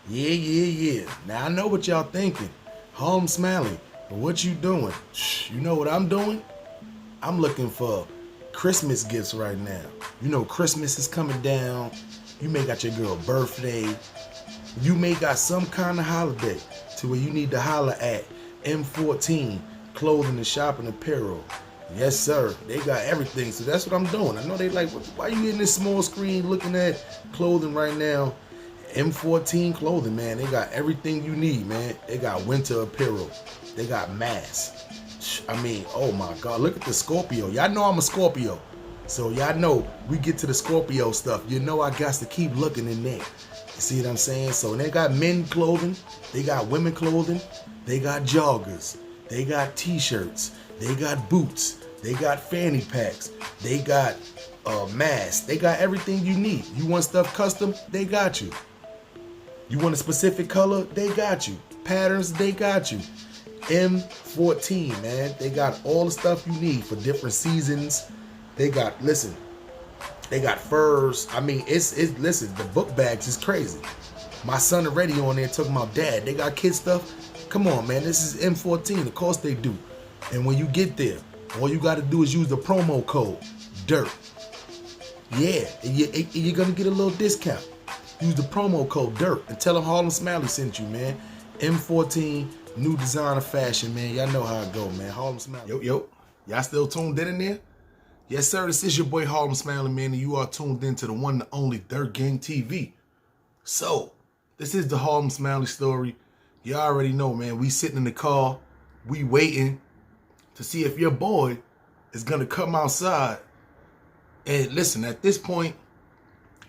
Yeah. Now I know what y'all thinking. Harlem Smiley, but what you doing? You know what I'm doing? I'm looking for Christmas gifts right now. You know Christmas is coming down. You may got your girl birthday. You may got some kind of holiday to where you need to holler at M14 Clothing and Shopping Apparel. Yes, sir. They got everything. So that's what I'm doing. I know they like, why you in this small screen looking at clothing right now? M14 Clothing, man. They got everything you need, man. They got winter apparel. They got masks. I mean, oh my God. Look at the Scorpio. Y'all know I'm a Scorpio. So y'all know we get to the Scorpio stuff. You know I got to keep looking in there. You see what I'm saying? So they got men clothing. They got women clothing. They got joggers. They got t-shirts. They got boots. They got fanny packs. They got masks. They got everything you need. You want stuff custom? They got you. You want a specific color? They got you. Patterns? They got you. M14, man. They got all the stuff you need for different seasons. They got, listen, they got furs. I mean, listen, the book bags is crazy. My son already on there talking about dad. They got kid stuff. Come on, man. This is M14. Of course they do. And when you get there, all you got to do is use the promo code DIRT. Yeah, you're going to get a little discount. Use the promo code DIRT and tell them Harlem Smiley sent you, man. M14, new designer fashion, man. Y'all know how it go, man. Harlem Smiley. Yo. Y'all still tuned in there? Yes, sir. This is your boy Harlem Smiley, man, and you are tuned in to the one and only Dirt Gang TV. So, this is the Harlem Smiley story. You already know, man. We sitting in the car. We waiting to see if your boy is going to come outside. And listen, at this point,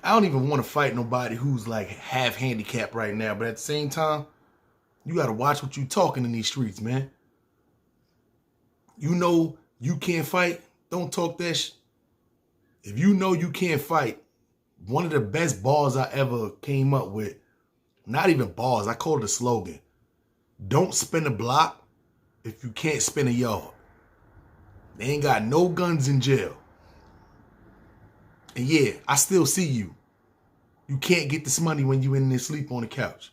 I don't even want to fight nobody who's like half handicapped right now. But at the same time, you got to watch what you talking in these streets, man. You know you can't fight. Don't talk that shit. If you know you can't fight, one of the best bars I ever came up with, not even bars, I call it a slogan. Don't spin a block if you can't spin a yard. They ain't got no guns in jail. And yeah, I still see you. You can't get this money when you in there sleep on the couch.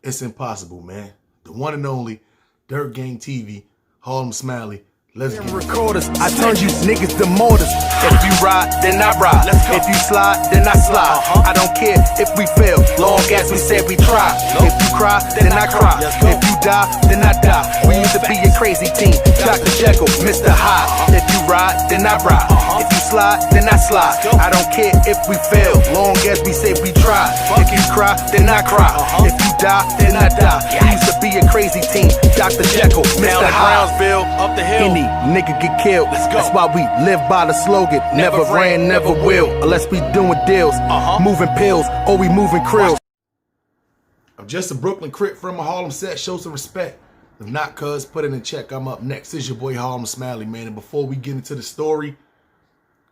It's impossible, man. The one and only Dirt Gang TV, Harlem Smiley. Let's get recorders. I turn you niggas to mortars. If you ride, then I ride. If you slide, then I slide. I don't care if we fail, long as we said we try. If you cry, then I cry. If you die, then I die. We used to be a crazy team. Dr. Jekyll, Mr. Hyde. If you ride, then I ride. If you slide, then I slide. I don't care if we fail, long as we say we try. If you cry, then I cry. If you die, then I die. We used to be a crazy team. Dr. Jekyll, Mr. Hyde. Brownsville, up the hill. Any nigga get killed. That's why we live by the slogan. Never ran, never will. Unless we doing deals, moving pills, or we moving krills. I'm just a Brooklyn Crip from a Harlem set. Show some respect. If not, cuz, put it in check. I'm up next. This is your boy Harlem Smiley, man. And before we get into the story,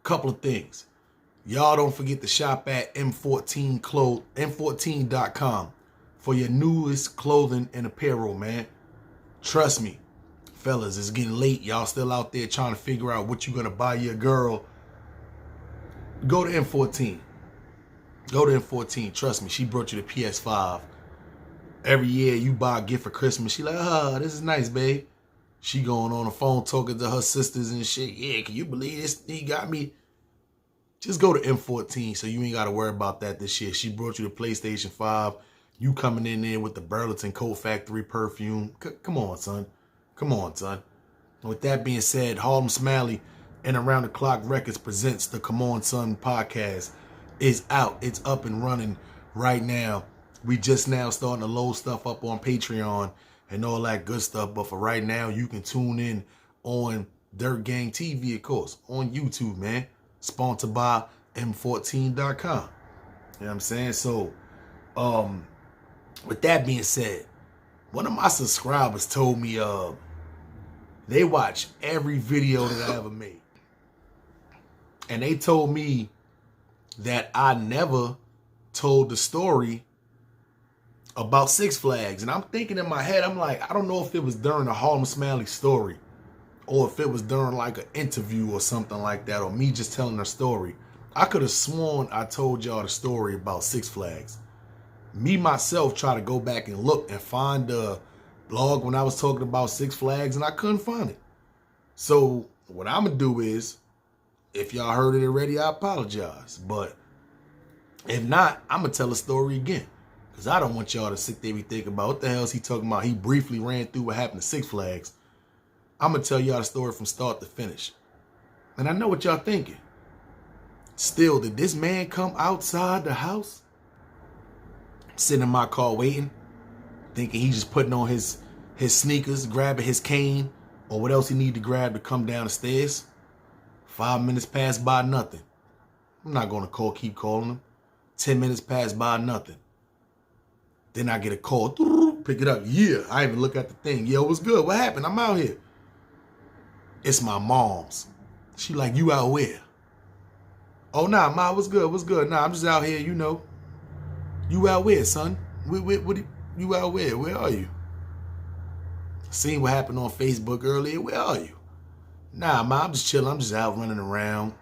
couple of things. Y'all don't forget to shop at M14.com for your newest clothing and apparel, man. Trust me, fellas, it's getting late. Y'all still out there trying to figure out what you're going to buy your girl. Go to M14. Go to M14. Trust me, she brought you the PS5. Every year you buy a gift for Christmas, she like, this is nice, babe. She going on the phone talking to her sisters and shit. Yeah, can you believe this? He got me. Just go to M14 so you ain't got to worry about that this year. She brought you the PlayStation 5. You coming in there with the Burlington Coat Factory perfume. Come on, son. Come on, son. With that being said, Harlem Smiley and Around the Clock Records presents the Come On Son podcast. It's out. It's up and running right now. We just now starting to load stuff up on Patreon and all that good stuff. But for right now, you can tune in on Dirt Gang TV, of course, on YouTube, man. Sponsored by M14.com. You know what I'm saying? So, with that being said, one of my subscribers told me they watch every video that I ever made. And they told me that I never told the story about Six Flags. And I'm thinking in my head, I'm like, I don't know if it was during the Harlem Smiley story or if it was during like an interview or something like that, or me just telling a story. I could have sworn I told y'all the story about Six Flags. Me, myself, try to go back and look and find the blog when I was talking about Six Flags, and I couldn't find it. So what I'm going to do is, if y'all heard it already, I apologize. But if not, I'm going to tell the story again. Because I don't want y'all to sit there and think about what the hell is he talking about. He briefly ran through what happened to Six Flags. I'm going to tell y'all the story from start to finish. And I know what y'all thinking. Still, did this man come outside the house? Sitting in my car waiting, thinking he's just putting on his sneakers, grabbing his cane, or what else he need to grab to come down the stairs. 5 minutes passed by, nothing. I'm not going to keep calling him. 10 minutes passed by, nothing. Then I get a call, pick it up. Yeah, I even look at the thing. Yo, what's good? What happened? I'm out here. It's my mom's. She like, you out where? Oh, nah, Ma, what's good? What's good? Nah, I'm just out here, you know. You out where, son? You out where? Where are you? Seen what happened on Facebook earlier. Where are you? Nah, Ma, I'm just chilling. I'm just out running around.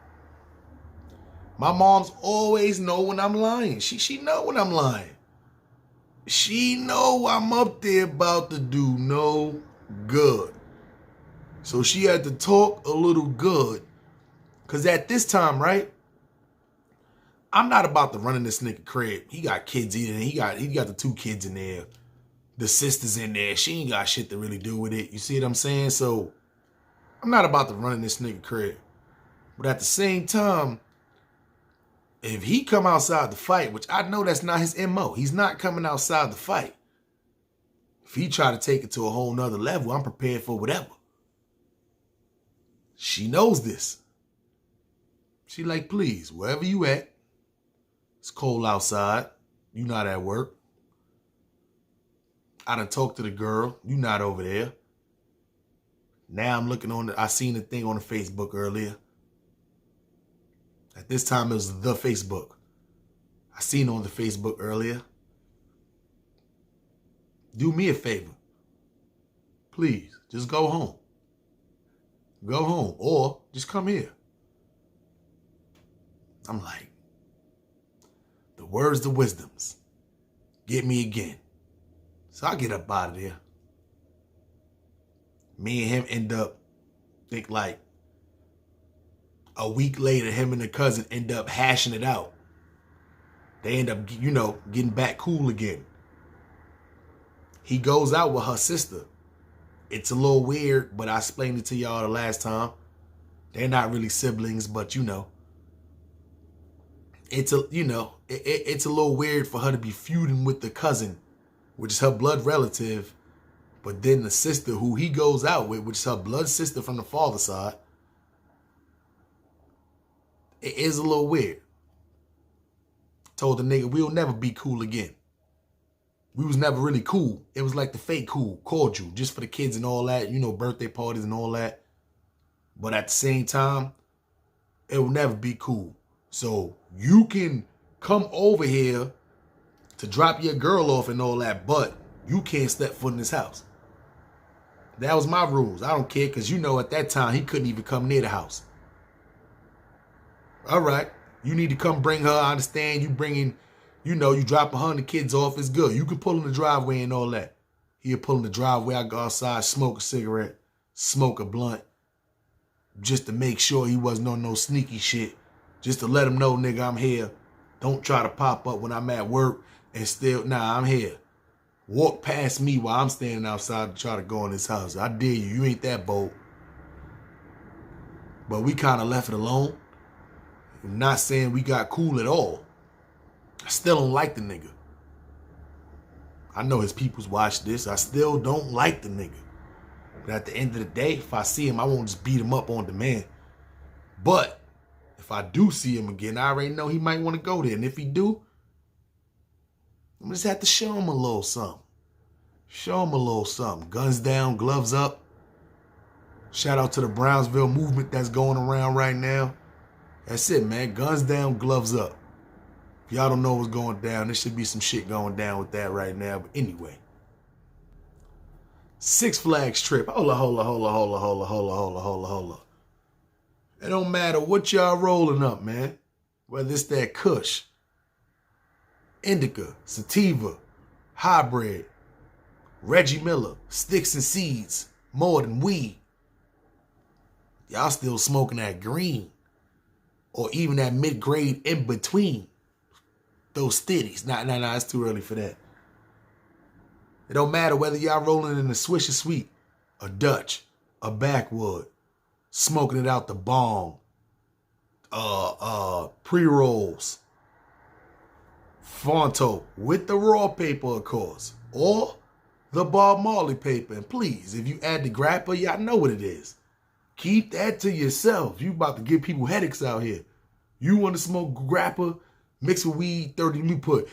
My mom's always know when I'm lying. She know when I'm lying. She know I'm up there about to do no good. So she had to talk a little good. Because at this time, right, I'm not about to run in this nigga crib. He got kids in there. He got the 2 kids in there. The sister's in there. She ain't got shit to really do with it. You see what I'm saying? So I'm not about to run in this nigga crib. But at the same time, if he come outside the fight, which I know that's not his MO, he's not coming outside the fight. If he try to take it to a whole nother level, I'm prepared for whatever. She knows this. She like, please, wherever you at, it's cold outside. You not at work. I done talked to the girl. You not over there. Now I'm looking on I seen the thing on the Facebook earlier. At this time, it was the Facebook. I seen on the Facebook earlier. Do me a favor. Please, just go home. Go home or just come here. I'm like, the words, the wisdoms. Get me again. So I get up out of there. Me and him end up, think like a week later, him and the cousin end up hashing it out. They end up, you know, getting back cool again. He goes out with her sister. It's a little weird, but I explained it to y'all the last time. They're not really siblings, but you know. It's a little weird for her to be feuding with the cousin, which is her blood relative, but then the sister who he goes out with, which is her blood sister from the father's side. It is a little weird. Told the nigga, we'll never be cool again. We was never really cool. It was like the fake cool, cordial, just for the kids and all that, you know, birthday parties and all that. But at the same time, it will never be cool. So you can come over here to drop your girl off and all that, but you can't step foot in this house. That was my rules. I don't care, because you know at that time he couldn't even come near the house. All right, you need to come bring her. I understand you bringing, you know, you dropping her and the kids off. It's good. You can pull in the driveway and all that. He'll pull in the driveway. I go outside, smoke a cigarette, smoke a blunt, just to make sure he wasn't on no sneaky shit. Just to let him know, nigga, I'm here. Don't try to pop up when I'm at work and still, nah, I'm here. Walk past me while I'm standing outside to try to go in this house. I dare you. You ain't that bold. But we kind of left it alone. I'm not saying we got cool at all. I still don't like the nigga. I know his peoples watch this. I still don't like the nigga. But at the end of the day, if I see him, I won't just beat him up on demand. But if I do see him again, I already know he might want to go there. And if he do, I'm just have to show him a little something. Show him a little something. Guns down, gloves up. Shout out to the Brownsville movement that's going around right now. That's it, man. Guns down, gloves up. If y'all don't know what's going down, there should be some shit going down with that right now. But anyway. Six Flags trip. Hold up. It don't matter what y'all rolling up, man. Whether it's that kush. indica, sativa, hybrid, Reggie Miller, sticks and seeds, more than weed. Y'all still smoking that green or even that mid-grade in between those stitties. Nah, it's too early for that. It don't matter whether y'all rolling in a Swisher Sweet, a Dutch, a backwood, smoking it out the bong, pre-rolls, Fonto with the raw paper, of course, or the Bob Marley paper. And please, if you add the grappa, y'all know what it is. Keep that to yourself. You about to give people headaches out here. You want to smoke grappa, mix with weed, 30, let me put.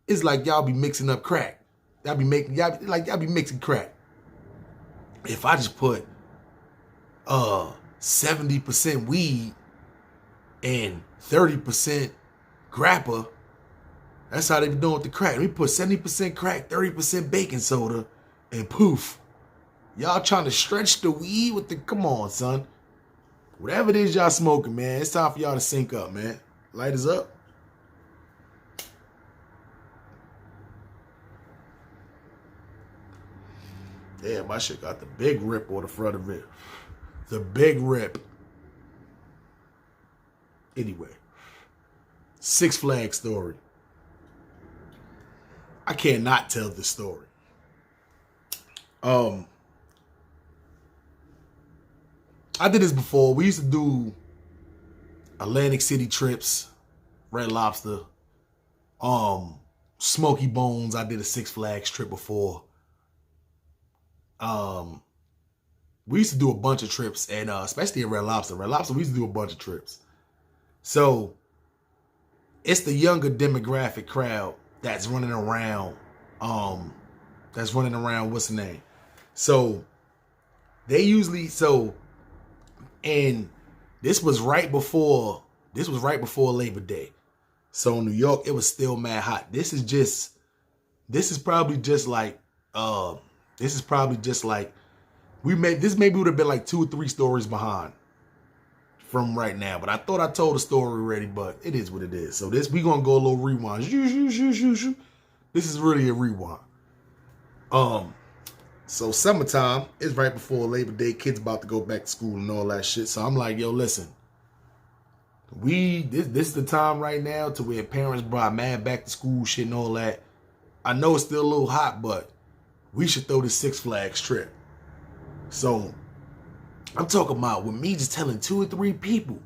It's like y'all be mixing up crack. Y'all be mixing crack. If I just put 70% weed and 30% grappa, that's how they be doing with the crack. We put 70% crack, 30% baking soda, and poof. Y'all trying to stretch the weed with the, come on, son. Whatever it is y'all smoking, man, it's time for y'all to sync up, man. Light us up. Damn, my shit got the big rip on the front of it. The big rip. Anyway, Six Flags story. I cannot tell this story. I did this before. We used to do Atlantic City trips, Red Lobster, Smoky Bones. I did a Six Flags trip before. We used to do a bunch of trips, and especially at Red Lobster. Red Lobster, we used to do a bunch of trips. So it's the younger demographic crowd that's running around. What's the name? So they usually and this was right before Labor Day. So in New York, it was still mad hot. This is probably just like this maybe would have been like 2 or 3 stories behind from right now. But I thought I told the story already, but it is what it is. So we gonna go a little rewind. This is really a rewind. So summertime is right before Labor Day. Kids about to go back to school and all that shit. So I'm like, yo, listen. This is the time right now to where parents brought mad back to school shit and all that. I know it's still a little hot, but we should throw this Six Flags trip. So I'm talking about with me just telling 2 or 3 people,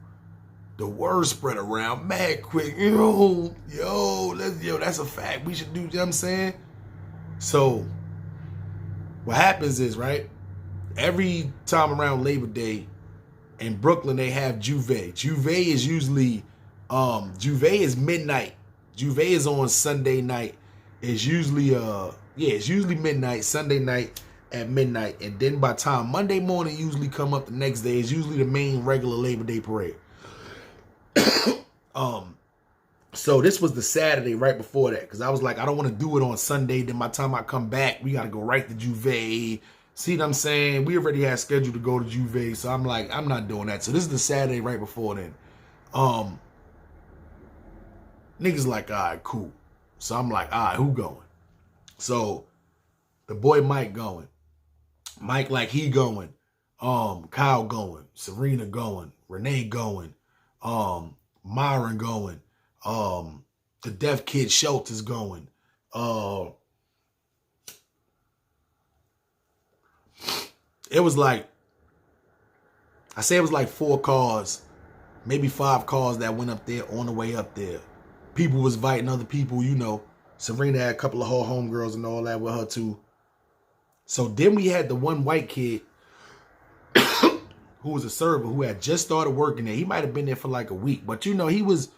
the word spread around mad quick. Yo, that's a fact. We should do, you know what I'm saying? So what happens is, right, every time around Labor Day in Brooklyn, they have Juve. Juve is usually, Juve is midnight. Juve is on Sunday night. It's usually, it's usually midnight, Sunday night at midnight. And then by time Monday morning usually come up the next day, it's usually the main regular Labor Day parade. So this was the Saturday right before that, because I was like, I don't want to do it on Sunday. Then by the time I come back, we got to go right to Juve. See what I'm saying? We already had scheduled to go to Juve, so I'm like, I'm not doing that. So this is the Saturday right before then. Niggas like, all right, cool. So I'm like, all right, who going? So the boy Mike going. Mike like he going. Kyle going. Serena going. Renee going. Myron going. The deaf kid Schultz is going. It was like, I say it was like 4 cars, maybe 5 cars that went up there on the way up there. People was inviting other people, you know. Serena had a couple of her homegirls and all that with her too. So then we had the one white kid who was a server who had just started working there. He might have been there for like a week, but he was,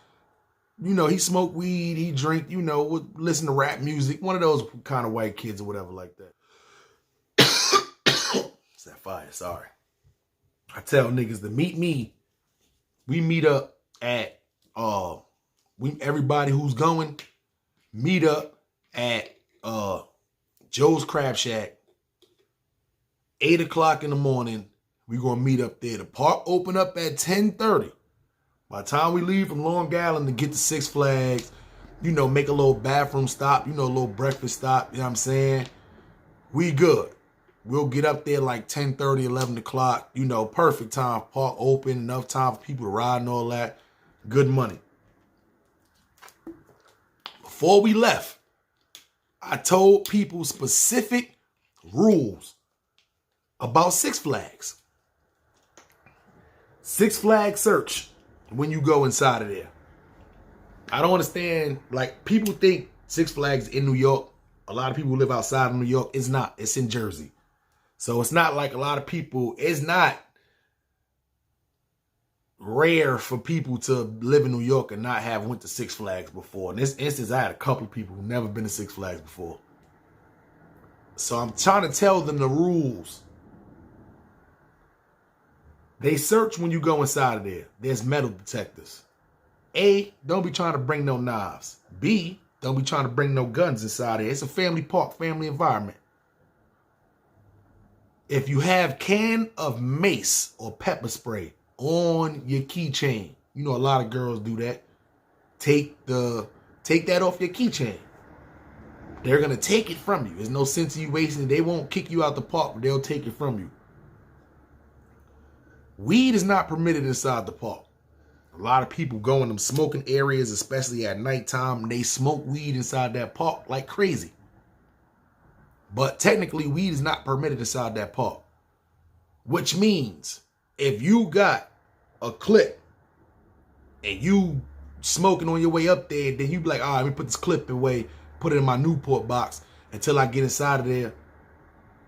he smoked weed, he drank, would listen to rap music. One of those kind of white kids or whatever like that. It's that fire, sorry. I tell niggas to meet me. We meet up at, everybody who's going, meet up at Joe's Crab Shack. 8 o'clock in the morning, we gonna meet up there. The park open up at 10:30. By the time we leave from Long Island to get to Six Flags, you know, make a little bathroom stop, you know, a little breakfast stop, you know what I'm saying? We good. We'll get up there like 10:30, 11 o'clock, you know, perfect time, park open, enough time for people to ride and all that. Good money. Before we left, I told people specific rules about Six Flags. Six Flags search when you go inside of there. I don't understand, like, people think Six Flags in New York. A lot of people who live outside of New York. It's not. It's in Jersey. So it's not like a lot of people, it's not rare for people to live in New York and not have went to Six Flags before. In this instance, I had a couple of people who've never been to Six Flags before. So I'm trying to tell them the rules. They search when you go inside of there. There's metal detectors. A, don't be trying to bring no knives. B, don't be trying to bring no guns inside there. It's a family park, family environment. If you have can of mace or pepper spray on your keychain, you know a lot of girls do that. Take that off your keychain. They're going to take it from you. There's no sense in you wasting it. They won't kick you out the park, but they'll take it from you. Weed is not permitted inside the park. A lot of people go in them smoking areas, especially at nighttime, and they smoke weed inside that park like crazy. But technically, weed is not permitted inside that park. Which means, if you got a clip and you smoking on your way up there, then you be like, all right, let me put this clip away, put it in my Newport box until I get inside of there.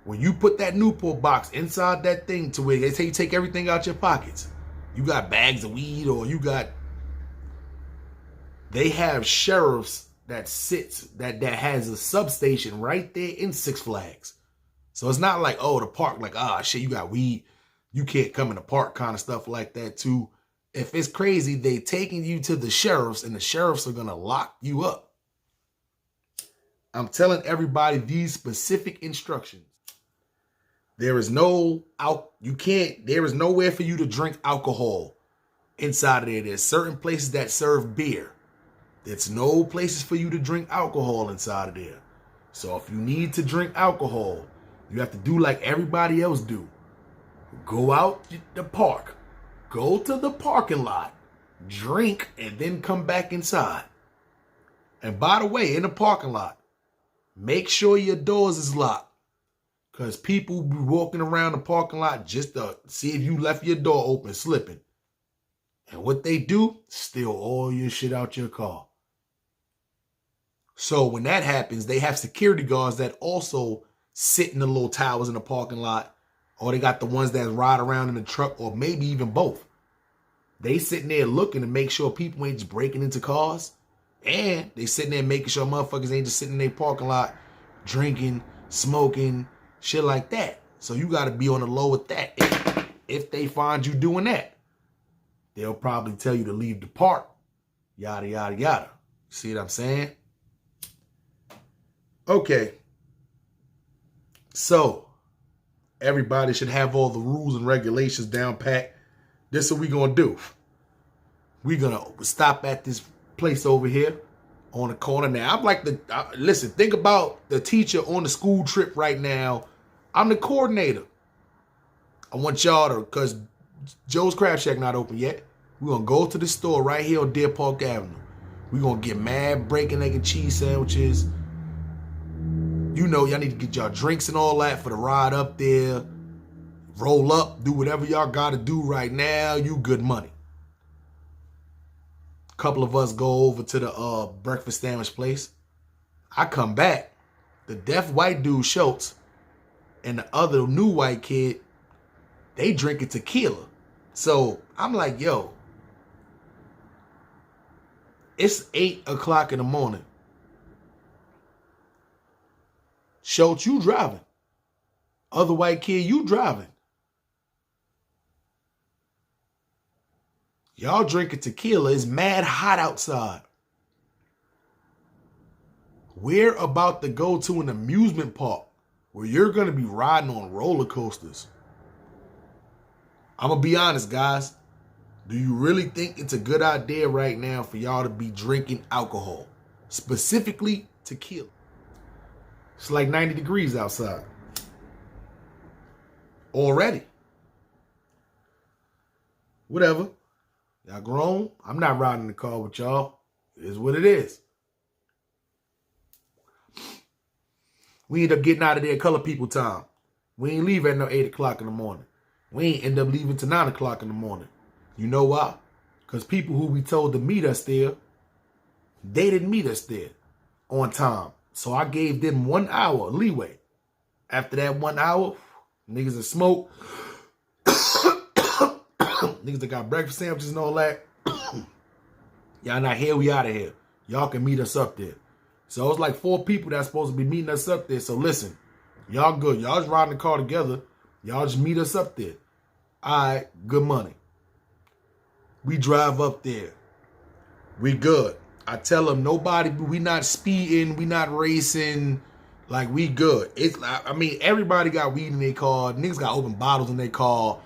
When you put that Newport box inside that thing to where they say you take everything out your pockets, you got bags of weed or they have sheriffs that has a substation right there in Six Flags. So it's not like, oh, the park, like, shit, you got weed, you can't come in the park kind of stuff like that too. If it's crazy, they taking you to the sheriffs and the sheriffs are going to lock you up. I'm telling everybody these specific instructions. There is nowhere for you to drink alcohol inside of there. There's certain places that serve beer. There's no places for you to drink alcohol inside of there. So if you need to drink alcohol, you have to do like everybody else do. Go out to the park. Go to the parking lot. Drink and then come back inside. And by the way, in the parking lot, make sure your doors is locked. Because people be walking around the parking lot just to see if you left your door open, slipping. And what they do, steal all your shit out your car. So when that happens, they have security guards that also sit in the little towers in the parking lot. Or they got the ones that ride around in the truck, or maybe even both. They sitting there looking to make sure people ain't just breaking into cars. And they sitting there making sure motherfuckers ain't just sitting in their parking lot, drinking, smoking, shit like that. So you got to be on the low with that. If they find you doing that, they'll probably tell you to leave the park. Yada, yada, yada. See what I'm saying? Okay. So, everybody should have all the rules and regulations down pat. This is what we're going to do. We're going to stop at this place over here on the corner. Now, I'm like listen, think about the teacher on the school trip right now. I'm the coordinator. I want y'all to, because Joe's Crab Shack not open yet. We're going to go to the store right here on Deer Park Avenue. We're going to get mad bacon, egg, and cheese sandwiches. You know, y'all need to get y'all drinks and all that for the ride up there. Roll up, do whatever y'all got to do right now. You good money. A couple of us go over to the breakfast sandwich place. I come back. The deaf white dude, Schultz, and the other new white kid, they drinking tequila. So I'm like, yo, it's 8 o'clock in the morning. Schultz, you driving. Other white kid, you driving. Y'all drinking tequila. It's mad hot outside. We're about to go to an amusement park where you're going to be riding on roller coasters. I'm going to be honest, guys. Do you really think it's a good idea right now for y'all to be drinking alcohol? specifically tequila. It's like 90 degrees outside. Already. Whatever. Y'all grown. I'm not riding in the car with y'all. It is what it is. We end up getting out of there color people time. We ain't leave at no 8 o'clock in the morning. We ain't end up leaving to 9 o'clock in the morning. You know why? Because people who we told to meet us there, they didn't meet us there on time. So I gave them 1 hour leeway. After that 1 hour, niggas that smoke, niggas that got breakfast sandwiches and all that, y'all not here, we out of here. Y'all can meet us up there. So it's like 4 people that's supposed to be meeting us up there. So listen, y'all good. Y'all just riding the car together. Y'all just meet us up there. All right, good money. We drive up there. We good. I tell them nobody, we not speeding, we not racing. Like, we good. It's like, I mean, everybody got weed in their car. Niggas got open bottles in their car.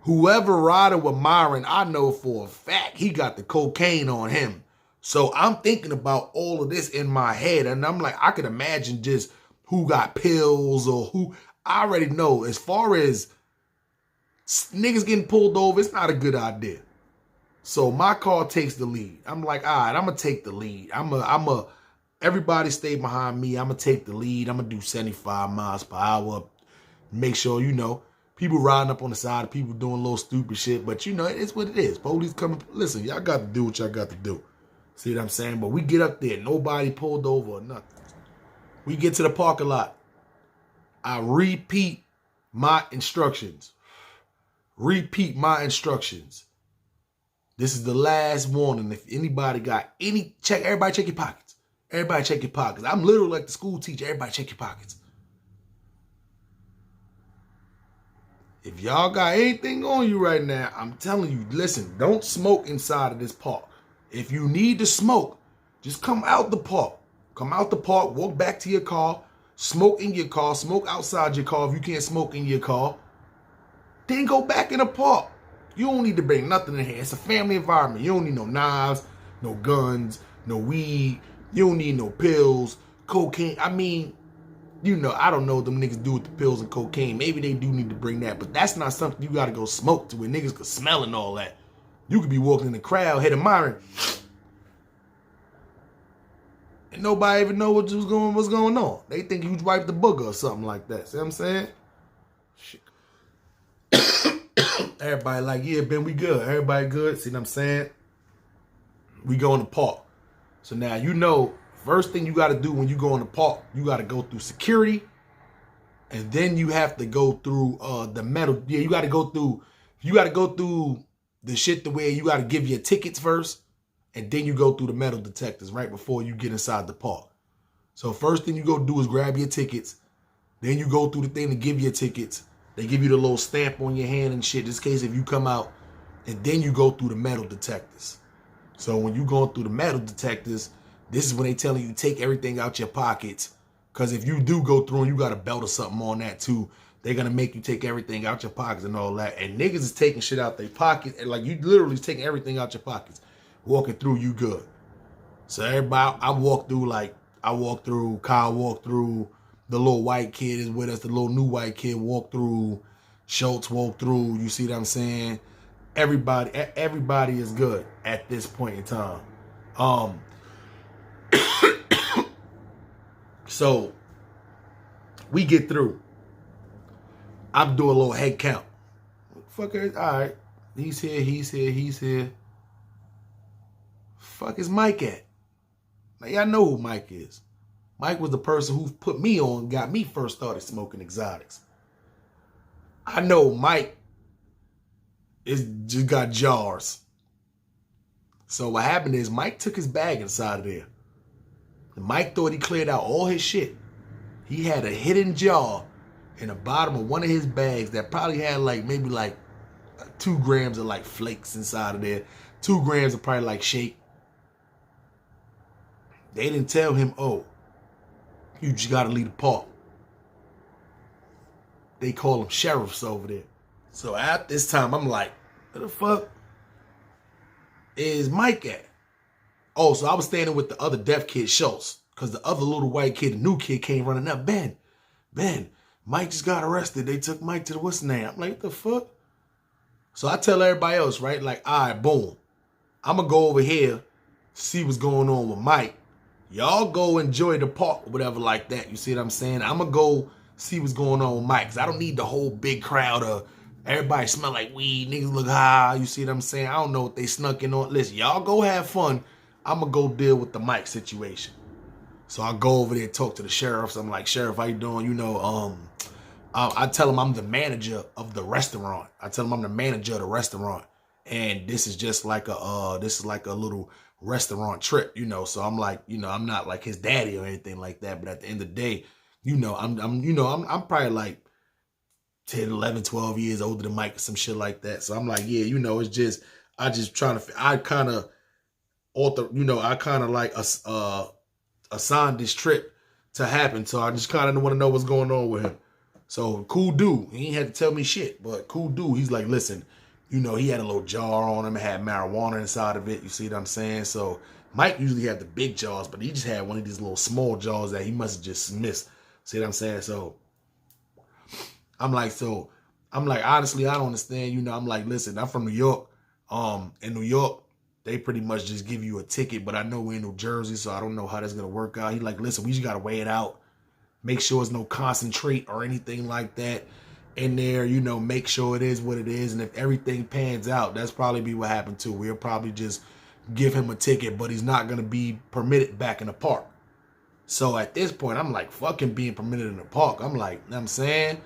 Whoever riding with Myron, I know for a fact he got the cocaine on him. So I'm thinking about all of this in my head. And I'm like, I could imagine just who got pills or who. I already know. As far as niggas getting pulled over, it's not a good idea. So my car takes the lead. I'm like, all right, I'm going to take the lead. Everybody stay behind me. I'm going to take the lead. I'm going to do 75 miles per hour. Make sure, you know, people riding up on the side, people doing a little stupid shit. But, you know, it's what it is. Police coming. Listen, y'all got to do what y'all got to do. See what I'm saying? But we get up there. Nobody pulled over or nothing. We get to the parking lot. I repeat my instructions. Repeat my instructions. This is the last warning. If anybody got any, everybody check your pockets. Everybody check your pockets. I'm literally like the school teacher. Everybody check your pockets. If y'all got anything on you right now, I'm telling you, listen, don't smoke inside of this park. If you need to smoke, just come out the park. Come out the park, walk back to your car, smoke in your car, smoke outside your car if you can't smoke in your car. Then go back in the park. You don't need to bring nothing in here. It's a family environment. You don't need no knives, no guns, no weed. You don't need no pills, cocaine. I mean, you know, I don't know what them niggas do with the pills and cocaine. Maybe they do need to bring that, but that's not something you got to go smoke to where niggas could smell and all that. You could be walking in the crowd, head admiring, and nobody even know what's going on. They think you wiped the booger or something like that. See what I'm saying? Shit. Everybody like, yeah, Ben, we good. Everybody good. See what I'm saying? We go in the park. So now, you know, first thing you got to do when you go in the park, you got to go through security. And then you have to go through the metal. Yeah, you got to go through the shit the way you got to give your tickets first. And then you go through the metal detectors right before you get inside the park. So first thing you go do is grab your tickets. Then you go through the thing to give your tickets. They give you the little stamp on your hand and shit, just in case if you come out. And then you go through the metal detectors. So when you going through the metal detectors, this is when they telling you take everything out your pockets. Because if you do go through and you got a belt or something on that too, they're going to make you take everything out your pockets and all that. And niggas is taking shit out their pockets. And like, you literally taking everything out your pockets. Walking through, you good. So everybody, Kyle walked through, the little white kid is with us, the little new white kid walked through, Schultz walked through, you see what I'm saying? Everybody is good at this point in time. So we get through. I'm doing a little head count. Fucker, all right. He's here. Fuck is Mike at? Now y'all know who Mike is. Mike was the person who put me on, got me first started smoking exotics. I know Mike is just got jars. So what happened is Mike took his bag inside of there. And Mike thought he cleared out all his shit. He had a hidden jar in the bottom of one of his bags that probably had maybe 2 grams of flakes inside of there. 2 grams of probably shake. They didn't tell him, oh, you just gotta leave the park. They call them sheriffs over there. So at this time, I'm like, where the fuck is Mike at? Oh, so I was standing with the other deaf kid, Schultz, because the other little white kid, the new kid, came running up. Ben, Mike just got arrested. They took Mike to the what's name. I'm like, what the fuck? So I tell everybody else, right? Like, all right, boom. I'm going to go over here, see what's going on with Mike. Y'all go enjoy the park or whatever like that. You see what I'm saying? I'm going to go see what's going on with Mike. Because I don't need the whole big crowd of everybody smell like weed, niggas look high. You see what I'm saying? I don't know what they snuck in on. Listen, y'all go have fun. I'm going to go deal with the Mike situation. So I go over there and talk to the sheriffs. I'm like, Sheriff, how you doing? You know, I tell him I'm the manager of the restaurant. And this is just like a little restaurant trip, you know. So I'm like, you know, I'm not like his daddy or anything like that. But at the end of the day, you know, I'm probably like 10, 11, 12 years older than Mike or some shit like that. So I'm like, yeah, you know, it's just, I kind of assigned this trip to happen. So I just kind of want to know what's going on with him. So cool dude. He ain't had to tell me shit, but cool dude. He's like, listen, you know, he had a little jar on him. It had marijuana inside of it. You see what I'm saying? So Mike usually had the big jars, but he just had one of these little small jars that he must have just missed. See what I'm saying? So I'm like, honestly, I don't understand. You know, I'm like, listen, I'm from New York. In New York, they pretty much just give you a ticket, but I know we're in New Jersey, so I don't know how that's going to work out. He like, listen, we just got to weigh it out. Make sure there's no concentrate or anything like that in there. You know, make sure it is what it is. And if everything pans out, that's probably be what happened too. We'll probably just give him a ticket, but he's not going to be permitted back in the park. So at this point, I'm like, fucking being permitted in the park. I'm like, you know what I'm saying?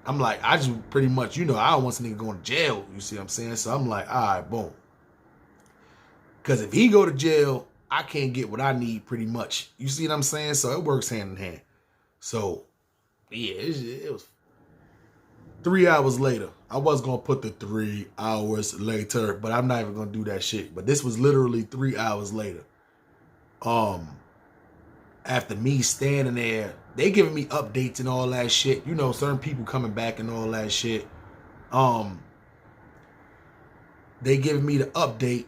I'm like, I just pretty much, you know, I don't want this nigga going to jail. You see what I'm saying? So I'm like, all right, boom. Because if he go to jail, I can't get what I need pretty much. You see what I'm saying? So it works hand in hand. So, yeah, it was 3 hours later. I was going to put the 3 hours later, but I'm not even going to do that shit. But this was literally 3 hours later. After me standing there, they giving me updates and all that shit. You know, certain people coming back and all that shit. They giving me the update.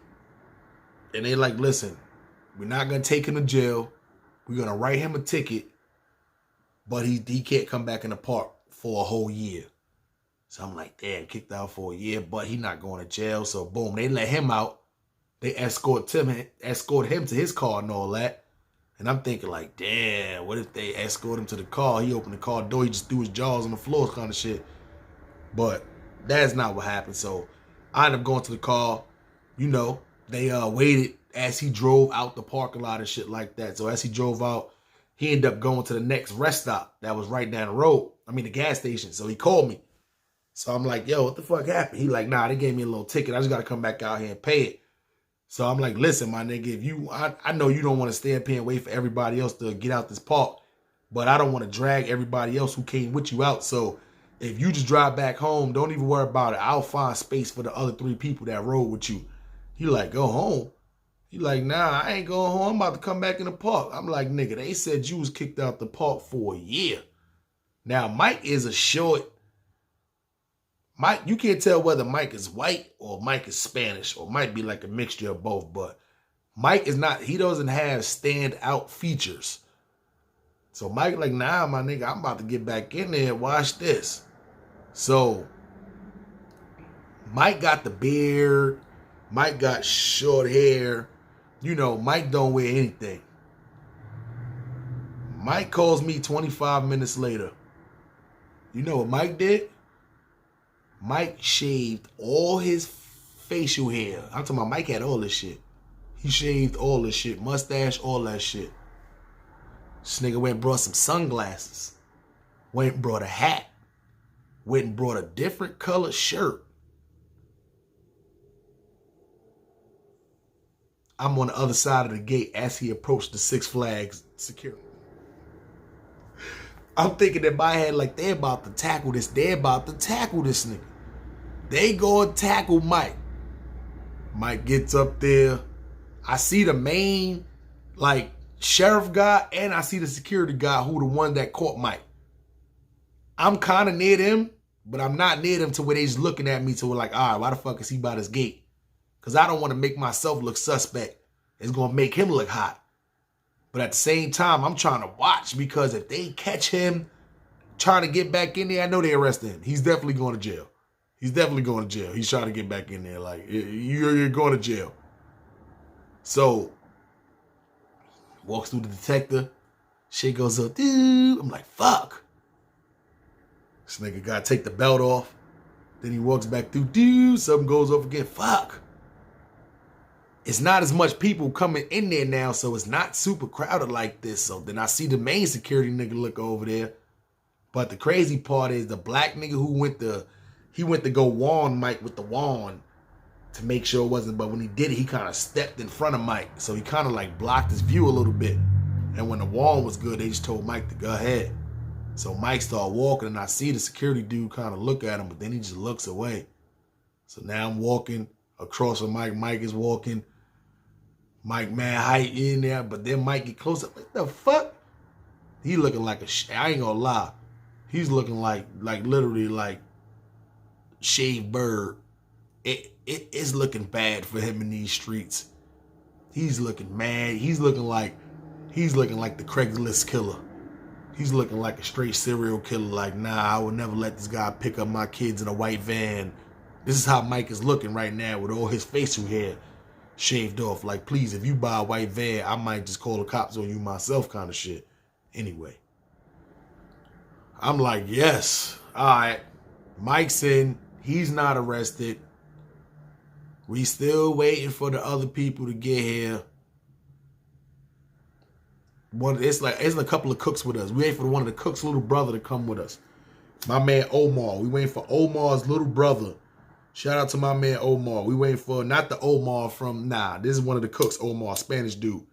And they like, listen, we're not going to take him to jail. We're going to write him a ticket. But he can't come back in the park for a whole year. So I'm like, damn, kicked out for a year, but he's not going to jail. So boom, they let him out. They escort him to his car and all that. And I'm thinking like, damn, what if they escort him to the car? He opened the car door, he just threw his jaws on the floor kind of shit. But that's not what happened. So I ended up going to the car. You know, they waited as he drove out the parking lot and shit like that. So as he drove out, he ended up going to the next rest stop that was right down the road. I mean, the gas station. So he called me. So I'm like, yo, what the fuck happened? He like, nah, they gave me a little ticket. I just got to come back out here and pay it. So I'm like, listen, my nigga, if I know you don't want to stand up here and wait for everybody else to get out this park, but I don't want to drag everybody else who came with you out. So if you just drive back home, don't even worry about it. I'll find space for the other 3 people that rode with you. He like, go home. He like, nah, I ain't going home. I'm about to come back in the park. I'm like, nigga, they said you was kicked out the park for a year. Now, Mike is a short. Mike, you can't tell whether Mike is white or Mike is Spanish or might be like a mixture of both, but Mike is not, he doesn't have standout features. So Mike like, nah, my nigga, I'm about to get back in there and watch this. So Mike got the beard. Mike got short hair. You know, Mike don't wear anything. Mike calls me 25 minutes later. You know what Mike did? Mike shaved all his facial hair. I'm talking about Mike had all this shit. He shaved all this shit. Mustache, all that shit. This nigga went and brought some sunglasses. Went and brought a hat. Went and brought a different color shirt. I'm on the other side of the gate as he approached the Six Flags security. I'm thinking in my head like they're about to tackle this. They're about to tackle this nigga. They go and tackle Mike. Mike gets up there. I see the main like sheriff guy and I see the security guy who the one that caught Mike. I'm kind of near them, but I'm not near them to where they just looking at me to like, all right, why the fuck is he by this gate? Because I don't want to make myself look suspect. It's going to make him look hot. But at the same time, I'm trying to watch because if they catch him trying to get back in there, I know they arrested him. He's definitely going to jail. He's definitely going to jail. He's trying to get back in there. Like, you're going to jail. So, walks through the detector. Shit goes up. Dude. I'm like, fuck. This nigga got to take the belt off. Then he walks back through. Dude. Something goes off again. Fuck. It's not as much people coming in there now, so it's not super crowded like this. So then I see the main security nigga look over there. But the crazy part is the black nigga who went to go wand Mike with the wand to make sure it wasn't. But when he did it, he kind of stepped in front of Mike. So he kind of like blocked his view a little bit. And when the wand was good, they just told Mike to go ahead. So Mike started walking, and I see the security dude kind of look at him, but then he just looks away. So now I'm walking across from Mike. Mike is walking. Mike mad height in there, but then Mike get closer. What the fuck? He looking like I ain't gonna lie. He's looking like literally like shaved bird. It's looking bad for him in these streets. He's looking mad. He's looking like the Craigslist killer. He's looking like a straight serial killer. Like, nah, I would never let this guy pick up my kids in a white van. This is how Mike is looking right now with all his facial hair shaved off. Like, please, if you buy a white van, I might just call the cops on you myself kind of shit. Anyway. I'm like, yes. All right. Mike's in. He's not arrested. We still waiting for the other people to get here. It's a couple of cooks with us. We waiting for one of the cooks' little brother to come with us. My man Omar. We waiting for Omar's little brother. Shout out to my man Omar. We waiting for, not the Omar from, this is one of the cooks, Omar, Spanish dude.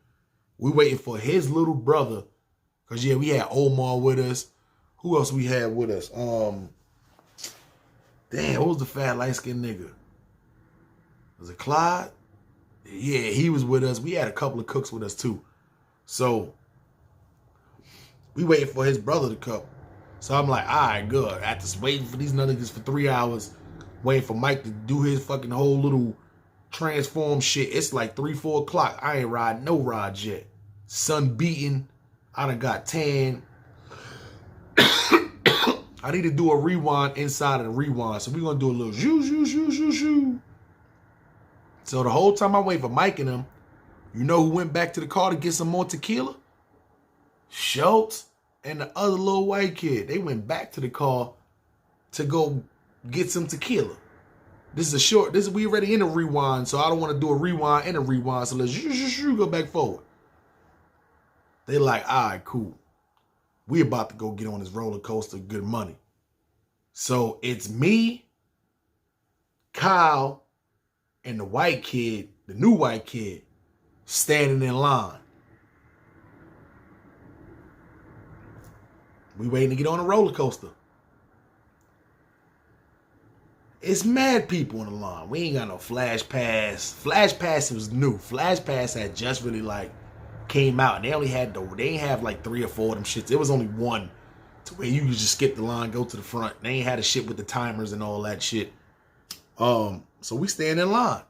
We waiting for his little brother. Because, yeah, we had Omar with us. Who else we had with us? Damn, what was the fat light-skinned nigga? Was it Clyde? Yeah, he was with us. We had a couple of cooks with us, too. So, we waiting for his brother to come. So, I'm like, all right, good. After waiting for these niggas for 3 hours, waiting for Mike to do his fucking whole little transform shit. It's like 3, 4 o'clock. I ain't riding no rides yet. Sun beating. I done got tan. I need to do a rewind inside of the rewind. So we're going to do a little shoo. So the whole time I wait for Mike and them, you know who went back to the car to get some more tequila? Schultz and the other little white kid. They went back to the car to go get some tequila. We already in a rewind, so I don't want to do a rewind and a rewind. So let's go back forward. They like, all right, cool. We about to go get on this roller coaster, good money. So it's me, Kyle, and the white kid, the new white kid, standing in line. We waiting to get on a roller coaster. It's mad people in the line. We ain't got no Flash Pass. Flash Pass was new. Flash Pass had just really came out, and they ain't have like 3 or 4 of them shits. It was only one to where you could just skip the line, go to the front. They ain't had a shit with the timers and all that shit. So we stand in line.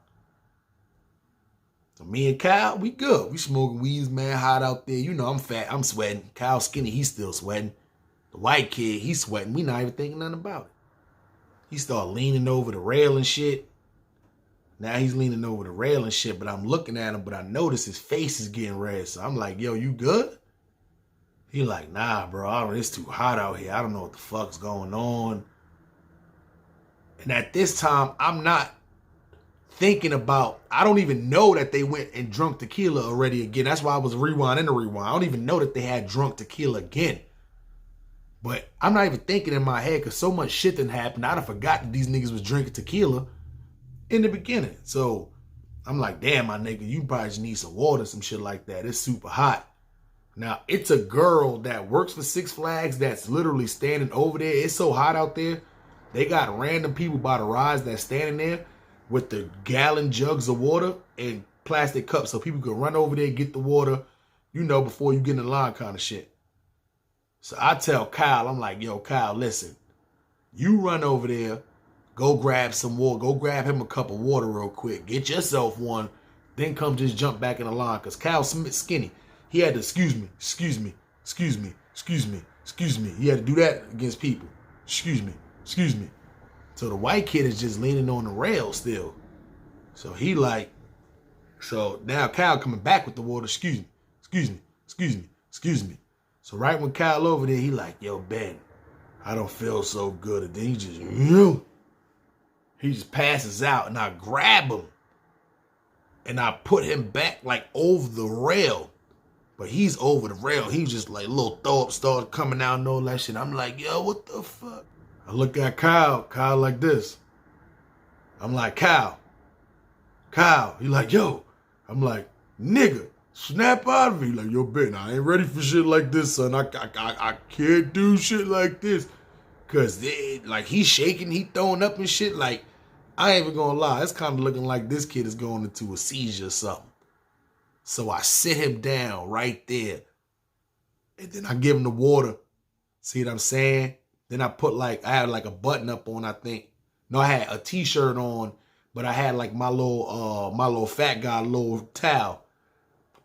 So me and Kyle, we good. We smoking weeds, man, hot out there. You know I'm fat, I'm sweating. Kyle's skinny, he's still sweating. The white kid, he's sweating. We not even thinking nothing about it. He started leaning over the rail and shit. Now he's leaning over the rail and shit, but I'm looking at him, but I notice his face is getting red. So I'm like, yo, you good? He like, nah, bro, it's too hot out here. I don't know what the fuck's going on. And at this time, I'm not thinking about, I don't even know that they went and drunk tequila already again. That's why I was rewinding the rewind. I don't even know that they had drunk tequila again. But I'm not even thinking in my head because so much shit done happened. I done forgot that these niggas was drinking tequila in the beginning. So I'm like, damn, my nigga, you probably just need some water, some shit like that. It's super hot. Now, it's a girl that works for Six Flags that's literally standing over there. It's so hot out there. They got random people by the rides that's standing there with the gallon jugs of water and plastic cups so people can run over there, get the water, before you get in the line kind of shit. So I tell Kyle, I'm like, yo, Kyle, listen, you run over there, go grab some water, go grab him a cup of water real quick, get yourself one, Then come just jump back in the line. Because Cal Smith skinny. He had to excuse me. He had to do that against people. Excuse me. So the white kid is just leaning on the rail still. So he like, so now Cal coming back with the water. Excuse me. So right when Cal over there, he like, yo, Ben, I don't feel so good. And then he just passes out, and I grab him and I put him back like over the rail. But he's over the rail. He just like little throw up started coming out and all that shit. I'm like, yo, what the fuck? I look at Kyle like this. I'm like, Kyle. He like, yo. I'm like, nigga, snap out of me. Like, yo, Ben, I ain't ready for shit like this, son. I can't do shit like this. Cause like he's shaking, he throwing up and shit. Like, I ain't even gonna lie. It's kind of looking like this kid is going into a seizure or something. So I sit him down right there. And then I give him the water. See what I'm saying? Then I put I had like a button up on, I think. No, I had a t-shirt on, but I had like my little fat guy little towel.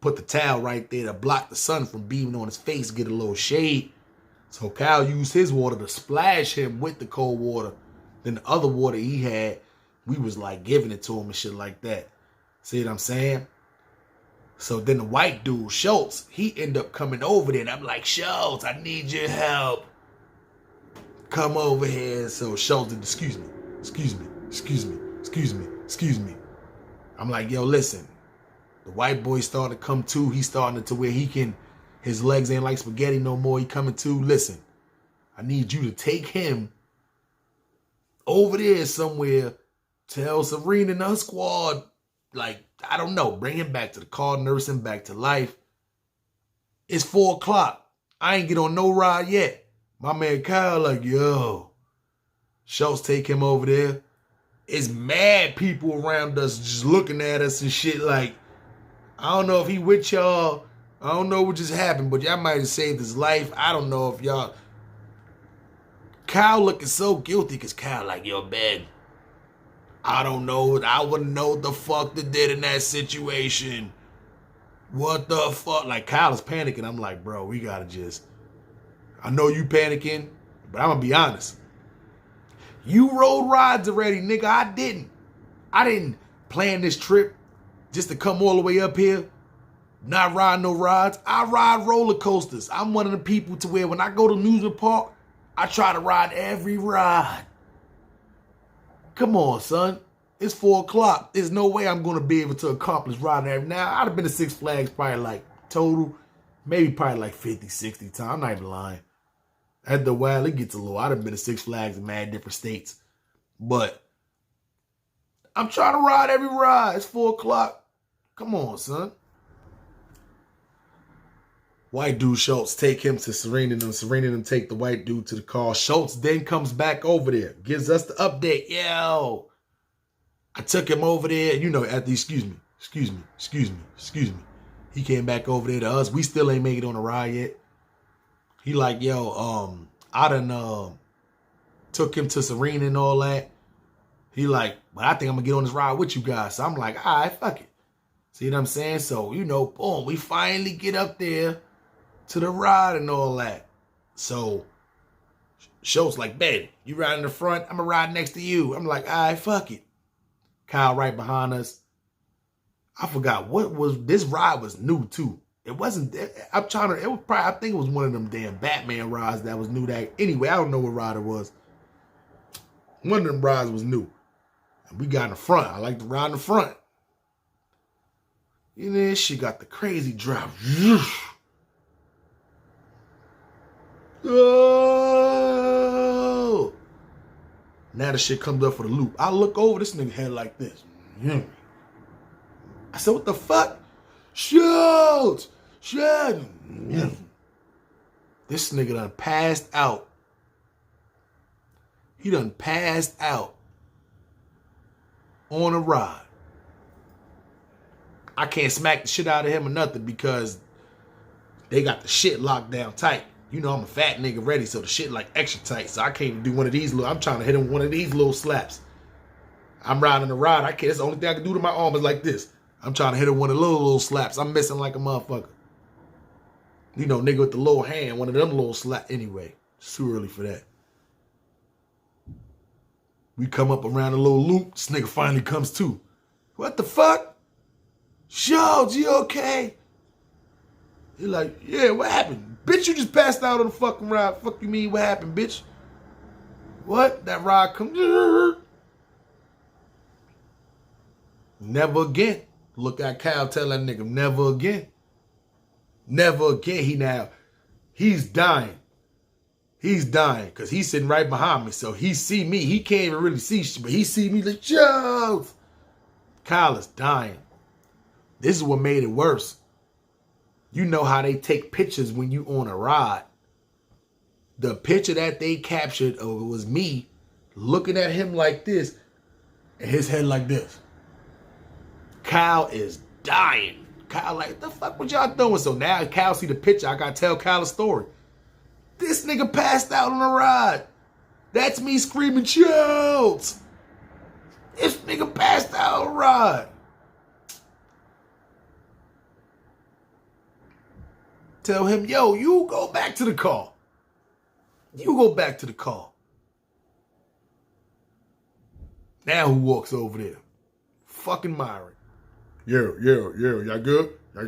Put the towel right there to block the sun from beaming on his face, get a little shade. So Kyle used his water to splash him with the cold water. Then the other water he had, we was like giving it to him and shit like that. See what I'm saying? So then the white dude, Schultz, he ended up coming over there. And I'm like, Schultz, I need your help. Come over here. So Schultz did, excuse me. I'm like, yo, listen. The white boy starting to come to. He's starting to where his legs ain't like spaghetti no more. He coming to. Listen, I need you to take him over there somewhere. Tell Serena and her squad, like, I don't know, bring him back to the car, nurse him back to life. It's 4 o'clock. I ain't get on no ride yet. My man Kyle like, yo, Schultz take him over there. It's mad people around us just looking at us and shit like, I don't know if he with y'all. I don't know what just happened, but y'all might have saved his life. I don't know if y'all. Kyle looking so guilty because Kyle like, yo, man, I don't know. I wouldn't know what the fuck they did in that situation. What the fuck? Like, Kyle is panicking. I'm like, bro, we gotta just. I know you panicking, but I'm gonna be honest. You rode rides already, nigga. I didn't plan this trip just to come all the way up here. Not ride no rides. I ride roller coasters. I'm one of the people to where when I go to amusement park, I try to ride every ride. Come on, son. It's 4 o'clock. There's no way I'm going to be able to accomplish riding every. Now, I'd have been to Six Flags probably like total, maybe probably like 50, 60 times. I'm not even lying. At the while, it gets a little. I'd have been to Six Flags in mad different states. But I'm trying to ride every ride. It's 4 o'clock. Come on, son. White dude Schultz take him to Serena and them take the white dude to the car. Schultz then comes back over there, gives us the update. Yo, I took him over there, you know, after excuse me. He came back over there to us. We still ain't make it on the ride yet. He like, yo, I done took him to Serena and all that. He like, but I think I'm gonna get on this ride with you guys. So I'm like, all right, fuck it. See what I'm saying? So, you know, boom, we finally get up there to the ride and all that. So Schultz like, Ben, you ride in the front, I'm gonna ride next to you. I'm like, all right, fuck it. Kyle right behind us. I forgot what was, this ride was new too. It wasn't, I think it was one of them damn Batman rides that was new. That anyway, I don't know what ride it was. One of them rides was new. And we got in the front. I like to ride in the front. And then she got the crazy drop. Oh! Now the shit comes up for the loop. I look over, this nigga head like this. I said, what the fuck? Shoot! This nigga done passed out. He done passed out on a ride. I can't smack the shit out of him or nothing because they got the shit locked down tight. You know I'm a fat nigga ready, so the shit like extra tight. So I can't even do one of these little, I'm trying to hit him with one of these little slaps. I'm riding the ride. I can't, that's the only thing I can do to my arm is like this. I'm trying to hit her one of the little slaps. I'm missing like a motherfucker. You know, nigga with the little hand, one of them little slaps. Anyway, it's too early for that. We come up around a little loop. This nigga finally comes to. What the fuck? Shows, you okay? He like, yeah, what happened? Bitch, you just passed out on the fucking ride. Fuck you mean, what happened, bitch? What? That ride come. Never again. Look at Kyle, tell that nigga, never again. Never again. He's dying. He's dying because he's sitting right behind me. So he see me. He can't even really see shit, but he see me like, yo. Kyle is dying. This is what made it worse. You know how they take pictures when you on a ride. The picture that they captured was me looking at him like this and his head like this. Kyle is dying. Kyle like, what the fuck what y'all doing? So now Kyle see the picture. I gotta tell Kyle a story. This nigga passed out on a ride. That's me screaming, Childs. This nigga passed out on a ride. Tell him, yo, you go back to the car. You go back to the car. Now who walks over there? Fucking Myron. Yo, y'all good? Y'all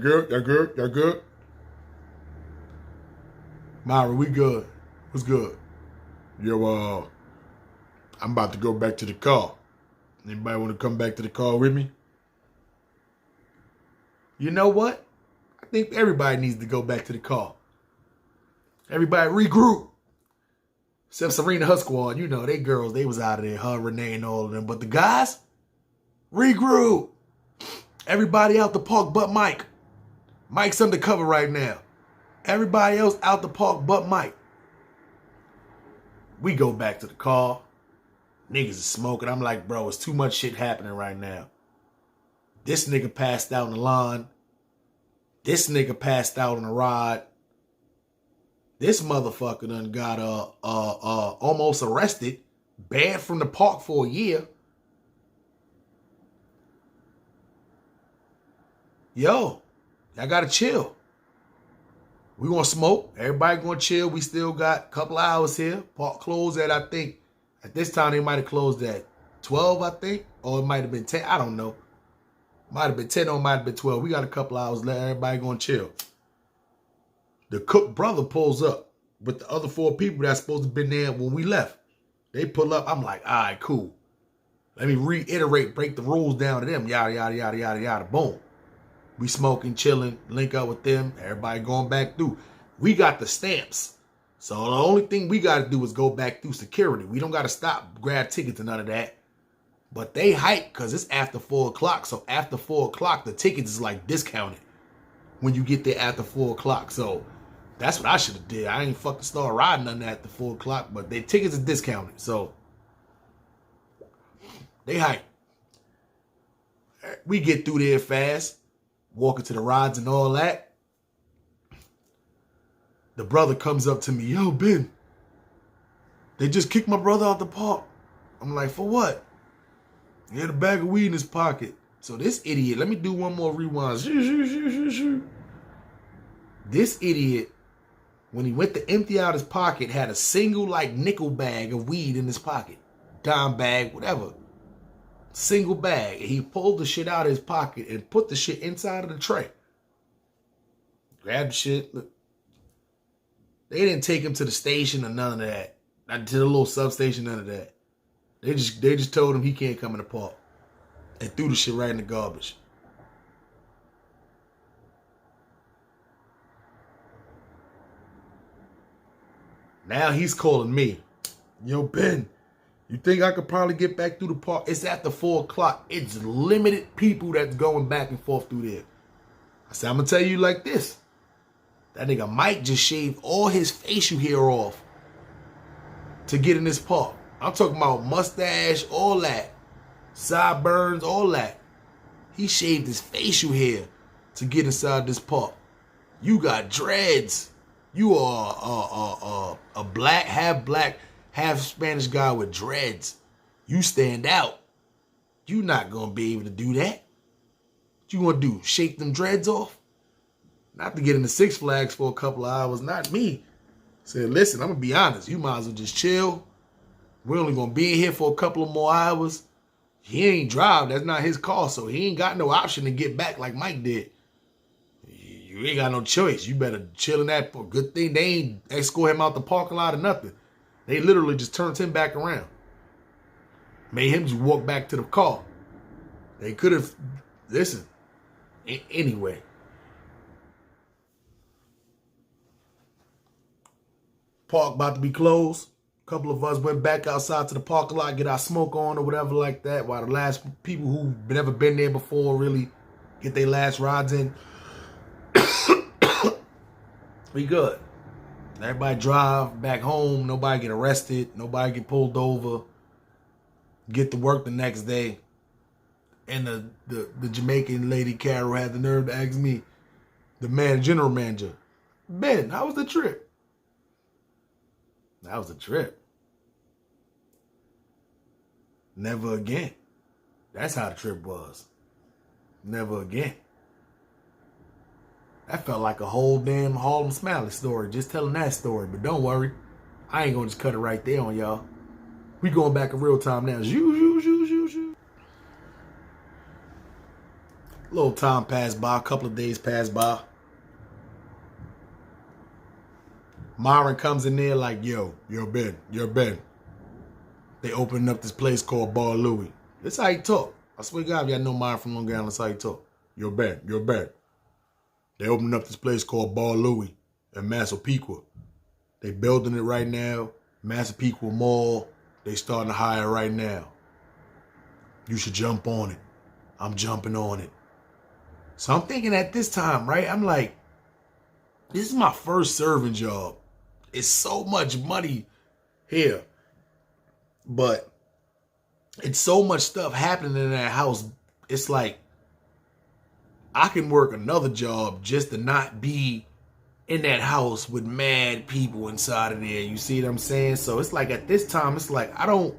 good? Myron, we good. What's good? Yo, I'm about to go back to the car. Anybody want to come back to the car with me? You know what? I think everybody needs to go back to the car. Everybody regroup. Except Serena, her squad, you know, they girls, they was out of there. Her, Renee, and all of them. But the guys, regroup. Everybody out the park but Mike. Mike's undercover right now. Everybody else out the park but Mike. We go back to the car. Niggas is smoking. I'm like, bro, it's too much shit happening right now. This nigga passed out on the lawn. This nigga passed out on the rod. This motherfucker done got almost arrested, banned from the park for a year. Yo, y'all gotta chill. We gonna smoke. Everybody gonna chill. We still got a couple hours here. Park closed at, I think, at this time they might have closed at 12, I think. Or it might have been 10. I don't know. Might have been 10 or might have been 12. We got a couple hours left. Everybody gonna chill. The Cook brother pulls up with the other 4 people that's supposed to have been there when we left. They pull up. I'm like, all right, cool. Let me reiterate, break the rules down to them. Yada, yada, yada, yada, yada. Boom. We smoking, chilling, link up with them. Everybody going back through. We got the stamps. So the only thing we got to do is go back through security. We don't got to stop, grab tickets and none of that. But they hype because it's after 4 o'clock. So after 4 o'clock, the tickets is like discounted when you get there after 4 o'clock. So that's what I should have did. I ain't fucking start riding nothing after 4 o'clock, but their tickets are discounted. So they hype. We get through there fast, walking to the rides and all that. The brother comes up to me, yo, Ben, they just kicked my brother out the park. I'm like, for what? He had a bag of weed in his pocket. So this idiot, let me do one more rewind. This idiot, when he went to empty out his pocket, had a single like nickel bag of weed in his pocket. Dime bag, whatever. Single bag. And he pulled the shit out of his pocket and put the shit inside of the tray. Grabbed the shit. Look. They didn't take him to the station or none of that. Not to the little substation, none of that. They just told him he can't come in the park. And threw the shit right in the garbage. Now he's calling me. Yo, Ben, you think I could probably get back through the park? It's after 4 o'clock. It's limited people that's going back and forth through there. I said, I'm going to tell you like this. That nigga Mike just shaved all his facial hair off to get in this park. I'm talking about mustache, all that. Sideburns, all that. He shaved his facial hair to get inside this park. You got dreads. You are a black, half Spanish guy with dreads. You stand out. You not going to be able to do that. What you gonna do? Shake them dreads off? Not to get into Six Flags for a couple of hours. Not me. Said, listen, I'm gonna be honest. You might as well just chill. We're only gonna be in here for a couple of more hours. He ain't drive. That's not his car, so he ain't got no option to get back like Mike did. You ain't got no choice. You better chill in that. Good thing they ain't escort him out the parking lot or nothing. They literally just turned him back around. Made him just walk back to the car. They could have, listen, anyway. Park about to be closed. A couple of us went back outside to the parking lot, get our smoke on or whatever like that, while the last people who never been there before really get their last rides in. We good. Everybody drive back home. Nobody get arrested. Nobody get pulled over. Get to work the next day. And the Jamaican lady, Carol, had the nerve to ask me, the general manager, Ben, how was the trip? That was a trip. Never again. That's how the trip was. Never again. That felt like a whole damn Harlem Smiley story, just telling that story. But don't worry, I ain't gonna just cut it right there on y'all. We going back in real time now. Zoo. Little time passed by, a couple of days passed by. Myron comes in there like, yo, Ben. They opening up this place called Bar Louie. That's how he talk. I swear to God, if y'all know Myron from Long Island, that's how he talk. Yo, Ben. They opening up this place called Bar Louie in Massapequa. They building it right now. Massapequa Mall. They starting to hire right now. You should jump on it. I'm jumping on it. So I'm thinking at this time, right? I'm like, this is my first serving job. It's so much money here. But it's so much stuff happening in that house. It's like, I can work another job just to not be in that house with mad people inside of there. You see what I'm saying? So it's like at this time, it's like I don't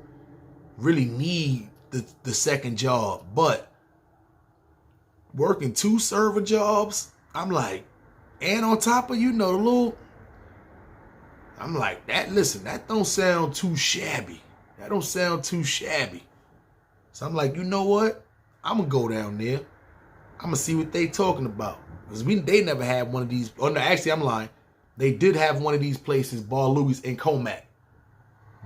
really need the second job. But working 2 server jobs, I'm like, and on top of, the little, I'm like, that don't sound too shabby. That don't sound too shabby. So I'm like, you know what? I'm going to go down there. I'm going to see what they talking about. Because they never had one of these. Oh, no, actually, I'm lying. They did have one of these places, Bar Louie's in Comac.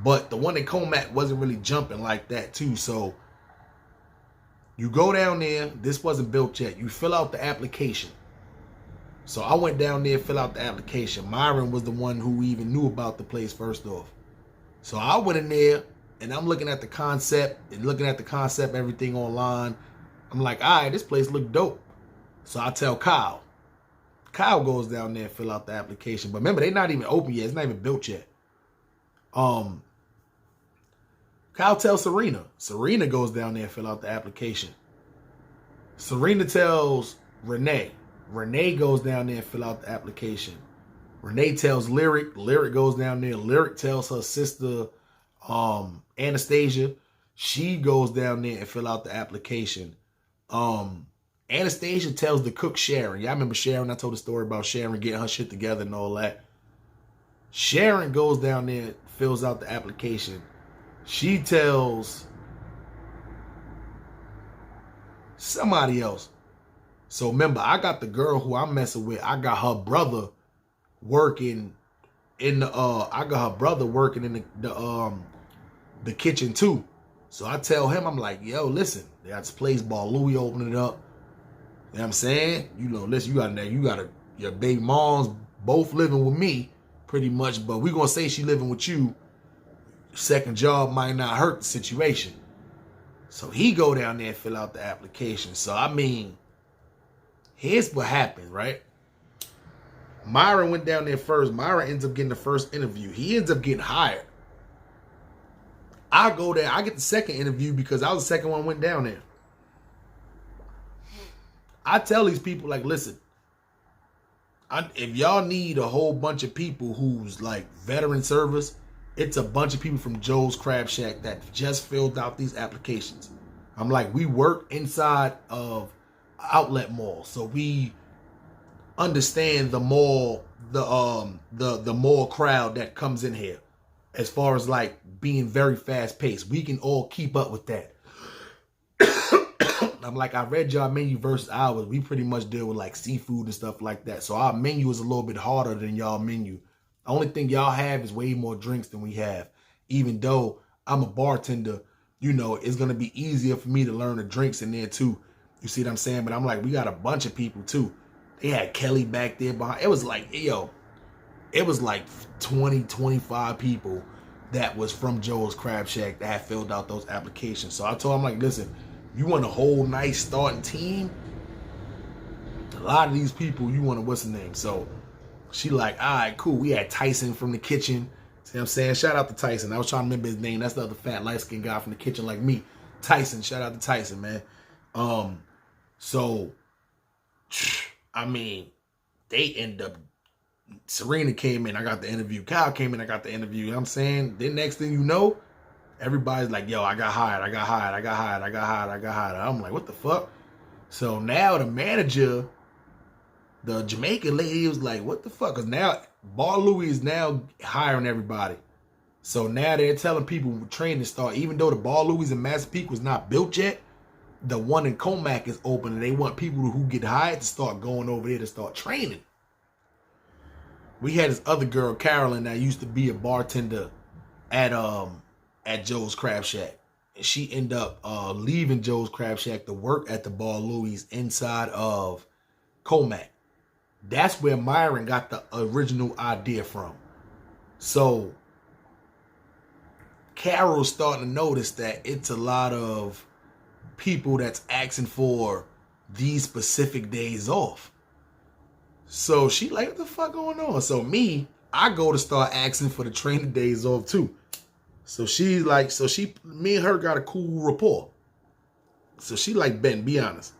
But the one in Comac wasn't really jumping like that, too. So you go down there. This wasn't built yet. You fill out the application. So I went down there, fill out the application. Myron was the one who even knew about the place first off. So I went in there, and I'm looking at the concept, everything online. I'm like, all right, this place look dope. So I tell Kyle. Kyle goes down there and fill out the application. But remember, they're not even open yet. It's not even built yet. Kyle tells Serena. Serena goes down there and fill out the application. Serena tells Renee. Renee goes down there and fill out the application. Renee tells Lyric. Lyric goes down there. Lyric tells her sister, Anastasia. She goes down there and fill out the application. Anastasia tells the cook Sharon. Y'all remember Sharon? I told the story about Sharon getting her shit together and all that. Sharon goes down there, fills out the application. She tells somebody else. So remember, I got the girl who I'm messing with. I got her brother working in the kitchen too. So I tell him, I'm like, yo, listen, they got this place, Bar Louie, opening it up. You know what I'm saying? Listen, you got your baby moms both living with me, pretty much, but we gonna say she living with you. Second job might not hurt the situation. So he go down there and fill out the application. So I mean, here's what happened, right? Myron went down there first. Myron ends up getting the first interview. He ends up getting hired. I go there. I get the second interview because I was the second one went down there. I tell these people, like, listen, if y'all need a whole bunch of people who's like veteran service, it's a bunch of people from Joe's Crab Shack that just filled out these applications. I'm like, we work inside of outlet mall, so we understand the mall, the mall crowd that comes in here, as far as like being very fast paced. We can all keep up with that. I'm like, I read y'all menu versus ours. We pretty much deal with like seafood and stuff like that. So our menu is a little bit harder than y'all menu. The only thing y'all have is way more drinks than we have. Even though I'm a bartender, you know, it's going to be easier for me to learn the drinks in there too. You see what I'm saying? But I'm like, we got a bunch of people too. They had Kelly back there behind. It was like, yo, it was like 20, 25 people that was from Joe's Crab Shack that had filled out those applications. So I told him, like, listen, you want a whole nice starting team? A lot of these people, you want to, what's the name? So she like, all right, cool. We had Tyson from the kitchen. See what I'm saying? Shout out to Tyson. I was trying to remember his name. That's the other fat, light-skinned guy from the kitchen like me. Tyson. Shout out to Tyson, man. So, I mean, they end up, Serena came in, I got the interview. Kyle came in, I got the interview. You know what I'm saying? Then next thing you know, everybody's like, yo, I got hired. I'm like, what the fuck? So now the manager, the Jamaican lady, was like, what the fuck? Because now Bar Louie is now hiring everybody. So now they're telling people training to start. Even though the Bar Louie in Massapequa was not built yet, the one in Comac is open, and they want people who get hired to start going over there to start training. We had this other girl, Carolyn, that used to be a bartender at Joe's Crab Shack. And she ended up leaving Joe's Crab Shack to work at the Bar Louie inside of Comac. That's where Myron got the original idea from. So Carol's starting to notice that it's a lot of people that's asking for these specific days off. So she like, what the fuck going on? So I go to start asking for the training days off too. So she's like, me and her got a cool rapport. So she like, Ben, be honest.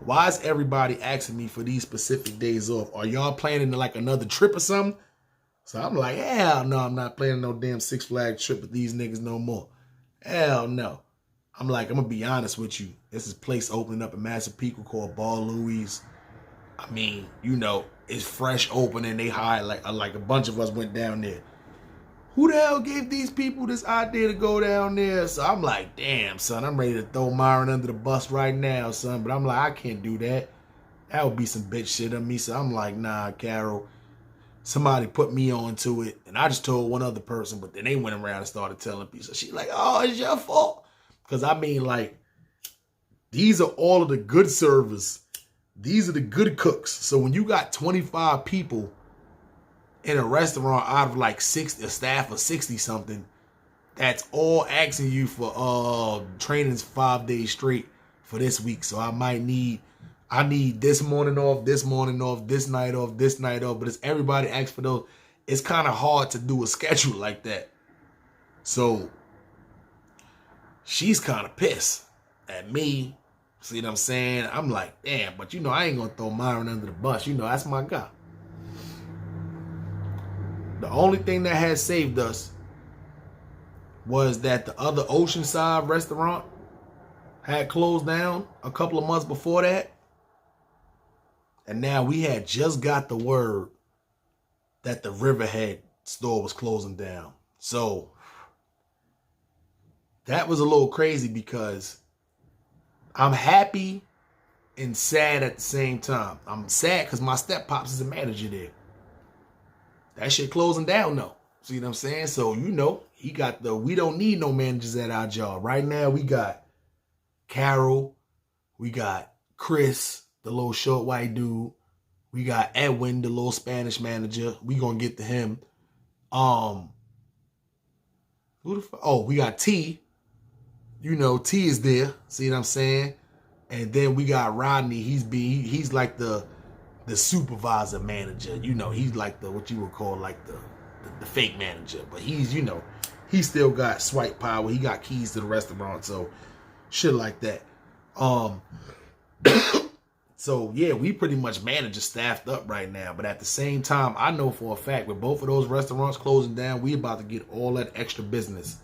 Why is everybody asking me for these specific days off? Are y'all planning like another trip or something? So I'm like, hell no, I'm not planning no damn Six Flags trip with these niggas no more. Hell no. I'm like, I'm going to be honest with you. This is a place opening up in Massapequa called Bar Louie. I mean, you know, it's fresh open and they hired like a bunch of us went down there. Who the hell gave these people this idea to go down there? So I'm like, damn, son, I'm ready to throw Myron under the bus right now, son. But I'm like, I can't do that. That would be some bitch shit on me. So I'm like, nah, Carol. Somebody put me onto it. And I just told one other person, but then they went around and started telling people. So she's like, oh, it's your fault. Because I mean, like, these are all of the good servers. These are the good cooks. So when you got 25 people in a restaurant out of like 60, a staff of 60 something, that's all asking you for trainings 5 days straight for this week. So I need this morning off, this morning off, this night off, this night off. But it's everybody asks for those. It's kind of hard to do a schedule like that. So she's kind of pissed at me. See what I'm saying? I'm like, damn, but you know, I ain't going to throw Myron under the bus. You know, that's my guy. The only thing that has saved us was that the other Oceanside restaurant had closed down a couple of months before that. And now we had just got the word that the Riverhead store was closing down. So that was a little crazy because I'm happy and sad at the same time. I'm sad because my step-pops is a manager there. That shit closing down though. See what I'm saying? So, you know, we don't need no managers at our job. Right now, we got Carol. We got Chris, the little short white dude. We got Edwin, the little Spanish manager. We gonna get to him. Who the fuck? Oh, we got T. You know, T is there. See what I'm saying? And then we got Rodney. He's like the supervisor manager. You know, he's like what you would call like the fake manager. But he's, you know, he still got swipe power. He got keys to the restaurant. So shit like that. So yeah, we pretty much manager staffed up right now. But at the same time, I know for a fact with both of those restaurants closing down, we about to get all that extra business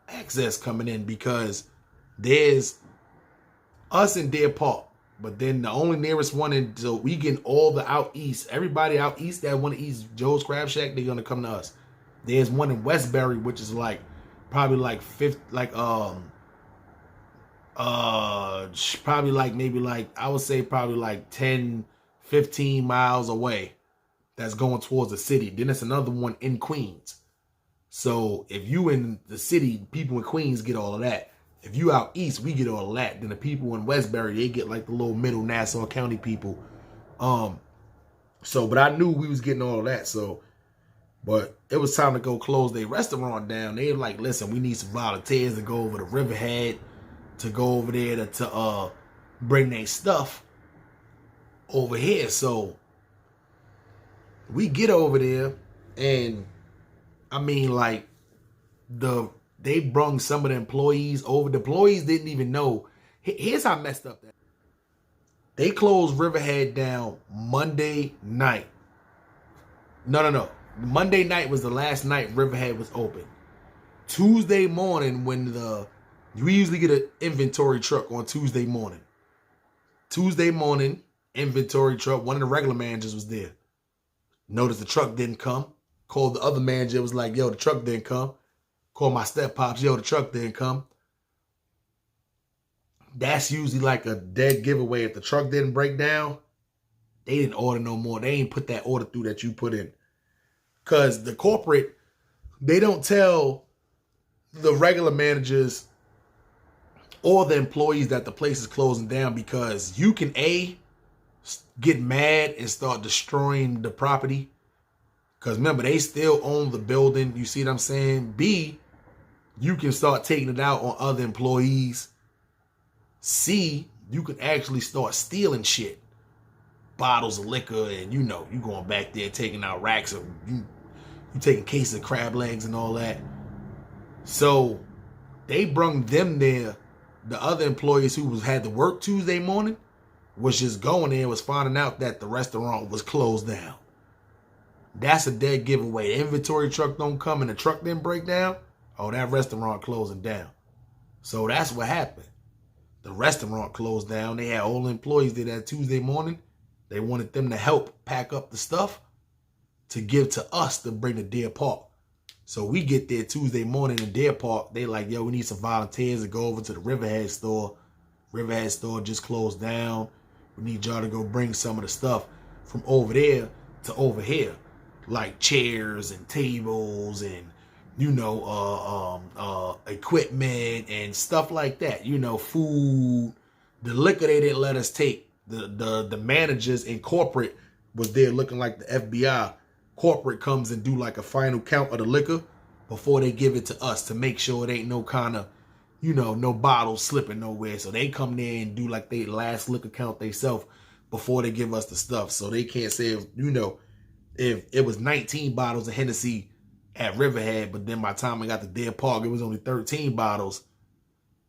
access coming in because there's us in Deer Park. But then the only nearest one, in so we getting all the out east. Everybody out east that want to eat Joe's Crab Shack, they're gonna come to us. There's one in Westbury, which is like probably like probably like maybe like I would say probably like 10, 15 miles away. That's going towards the city. Then there's another one in Queens. So if you in the city, people in Queens get all of that. If you out east, we get all of that. Then the people in Westbury, they get like the little middle Nassau County people. But I knew we was getting all of that. So, but it was time to go close their restaurant down. They were like, listen, we need some volunteers to go over to Riverhead, to go over there to bring their stuff over here. So we get over there, and I mean, like, they brung some of the employees over. The employees didn't even know. Here's how messed up that. They closed Riverhead down Monday night. No. Monday night was the last night Riverhead was open. Tuesday morning, we usually get an inventory truck on Tuesday morning. Tuesday morning, inventory truck, one of the regular managers was there. Noticed the truck didn't come. Called the other manager, was like, yo, the truck didn't come. Called my step pops, yo, the truck didn't come. That's usually like a dead giveaway. If the truck didn't break down, they didn't order no more. They ain't put that order through that you put in. Because the corporate, they don't tell the regular managers or the employees that the place is closing down, because you can get mad and start destroying the property. Because remember, they still own the building. You see what I'm saying? B, you can start taking it out on other employees. C, you can actually start stealing shit. Bottles of liquor, and you going back there taking out racks of, you taking cases of crab legs and all that. So they brung them there. The other employees who had to work Tuesday morning was just going there, was finding out that the restaurant was closed down. That's a dead giveaway. The inventory truck don't come and the truck didn't break down. Oh, that restaurant closing down. So that's what happened. The restaurant closed down. They had all the employees there that Tuesday morning. They wanted them to help pack up the stuff to give to us to bring to Deer Park. So we get there Tuesday morning in Deer Park. They like, yo, we need some volunteers to go over to the Riverhead store. Riverhead store just closed down. We need y'all to go bring some of the stuff from over there to over here. Like chairs and tables and, equipment and stuff like that. Food. The liquor they didn't let us take. The managers in corporate was there looking like the FBI. Corporate comes and do like a final count of the liquor before they give it to us to make sure it ain't no kind of, no bottles slipping nowhere. So they come there and do like they last liquor count themselves before they give us the stuff. So they can't say, if it was 19 bottles of Hennessy at Riverhead, but then by the time I got to Deer Park, it was only 13 bottles.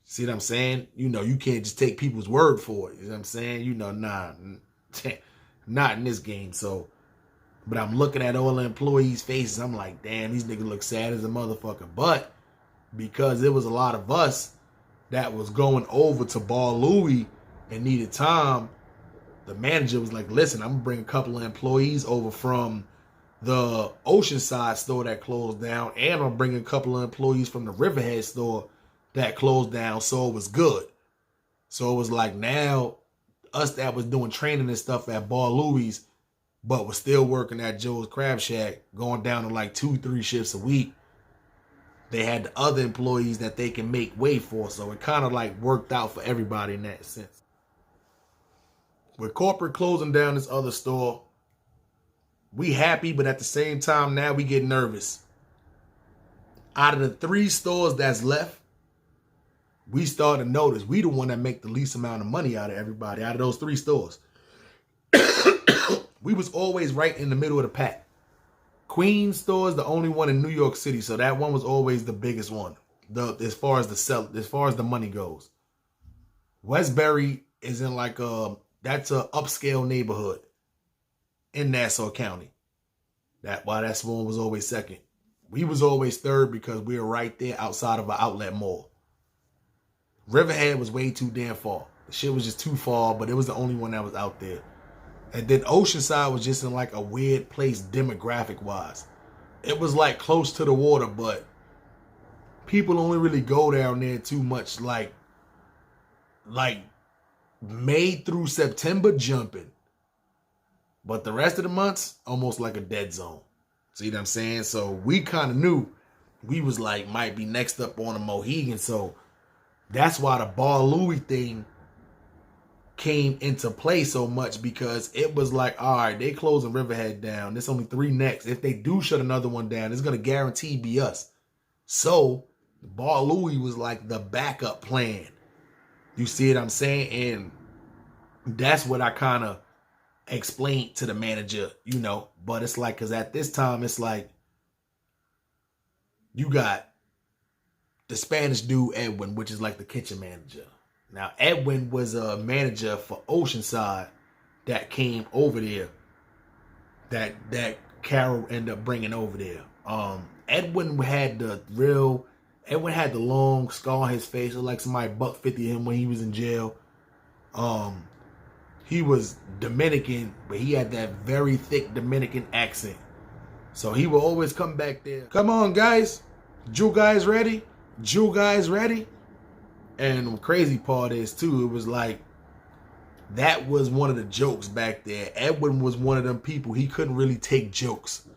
See what I'm saying? You can't just take people's word for it. You know what I'm saying? Nah, not in this game. So, but I'm looking at all the employees' faces. I'm like, damn, these niggas look sad as a motherfucker. But because there was a lot of us that was going over to Bar Louie and needed time, the manager was like, listen, I'm going to bring a couple of employees over from the Oceanside store that closed down, and I'm bringing a couple of employees from the Riverhead store that closed down, so it was good. So it was like, now us that was doing training and stuff at Bar Louie's, but was still working at Joe's Crab Shack, going down to like 2-3 shifts a week, they had the other employees that they can make way for. So it kind of like worked out for everybody in that sense. With corporate closing down this other store, we happy, but at the same time, now we get nervous. Out of the 3 stores that's left, we start to notice we the one that make the least amount of money out of everybody, out of those 3 stores. We was always right in the middle of the pack. Queens store is the only one in New York City, so that one was always the biggest one. As far as the money goes. Westbury is in like that's a upscale neighborhood in Nassau County. That one was always second. We was always third because we were right there outside of an outlet mall. Riverhead was way too damn far. Shit was just too far, but it was the only one that was out there. And then Oceanside was just in like a weird place demographic wise. It was like close to the water, but people only really go down there too much like May through September jumping. But the rest of the months, almost like a dead zone. See what I'm saying? So we kind of knew we was like, might be next up on a Mohegan. So that's why the Bar Louie thing came into play so much, because it was like, all right, they closing Riverhead down. There's only 3 next. If they do shut another one down, it's going to guarantee be us. So Bar Louie was like the backup plan. You see what I'm saying? And that's what I kind of explained to the manager, you know. But it's like, because at this time, it's like, you got the Spanish dude, Edwin, which is like the kitchen manager. Now, Edwin was a manager for Oceanside that came over there, that Carol ended up bringing over there. Edwin had the long scar on his face. It was like somebody buck 50 him when he was in jail. He was Dominican, but he had that very thick Dominican accent. So he would always come back there. Come on, guys. Jew guys ready? Jew guys ready? And the crazy part is, too, it was like, that was one of the jokes back there. Edwin was one of them people, he couldn't really take jokes.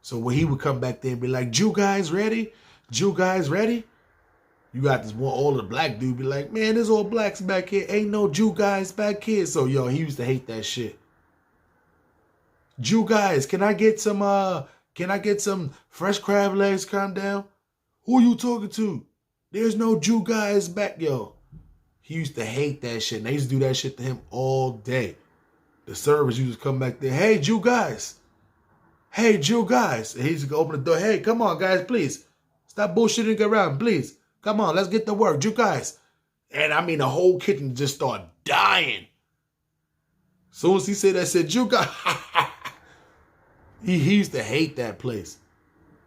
So when he would come back there and be like, Jew guys ready? Jew guys ready? You got this one older black dude be like, man, there's all blacks back here. Ain't no Jew guys back here. So, yo, he used to hate that shit. Jew guys, can I get some fresh crab legs? Calm down. Who you talking to? There's no Jew guys back, yo. He used to hate that shit. And they used to do that shit to him all day. The servers used to come back there. Hey, Jew guys. Hey, Jew guys. And he used to go open the door. Hey, come on, guys, please. Stop bullshitting around, please. Come on, let's get to work. Jew guys. And I mean, the whole kitchen just started dying. As soon as he said that, said, Jew guys. He used to hate that place.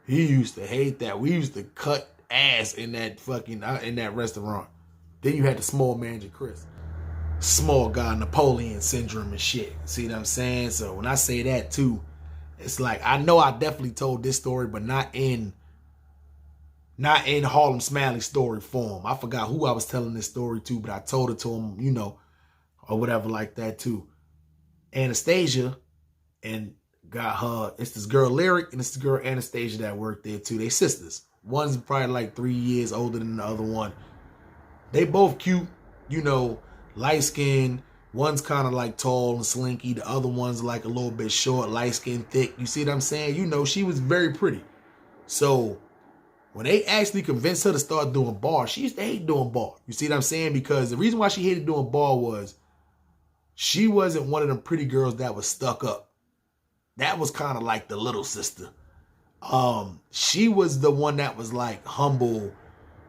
He used to hate that. We used to cut ass in that restaurant. Then you had the small manager, Chris. Small guy, Napoleon syndrome and shit. See what I'm saying? So when I say that too, it's like, I know I definitely told this story, but not in Harlem Smiley story form. I forgot who I was telling this story to, but I told it to him, you know, or whatever like that too. Anastasia and got her, it's this girl Lyric and it's this girl Anastasia that worked there too. They sisters. One's probably like 3 years older than the other one. They both cute, you know, light skinned. One's kind of like tall and slinky. The other one's like a little bit short, light skinned, thick. You see what I'm saying? You know, she was very pretty. So when they actually convinced her to start doing bar, she used to hate doing bar. You see what I'm saying? Because the reason why she hated doing bar was she wasn't one of them pretty girls that was stuck up. That was kind of like the little sister. She was the one that was like humble.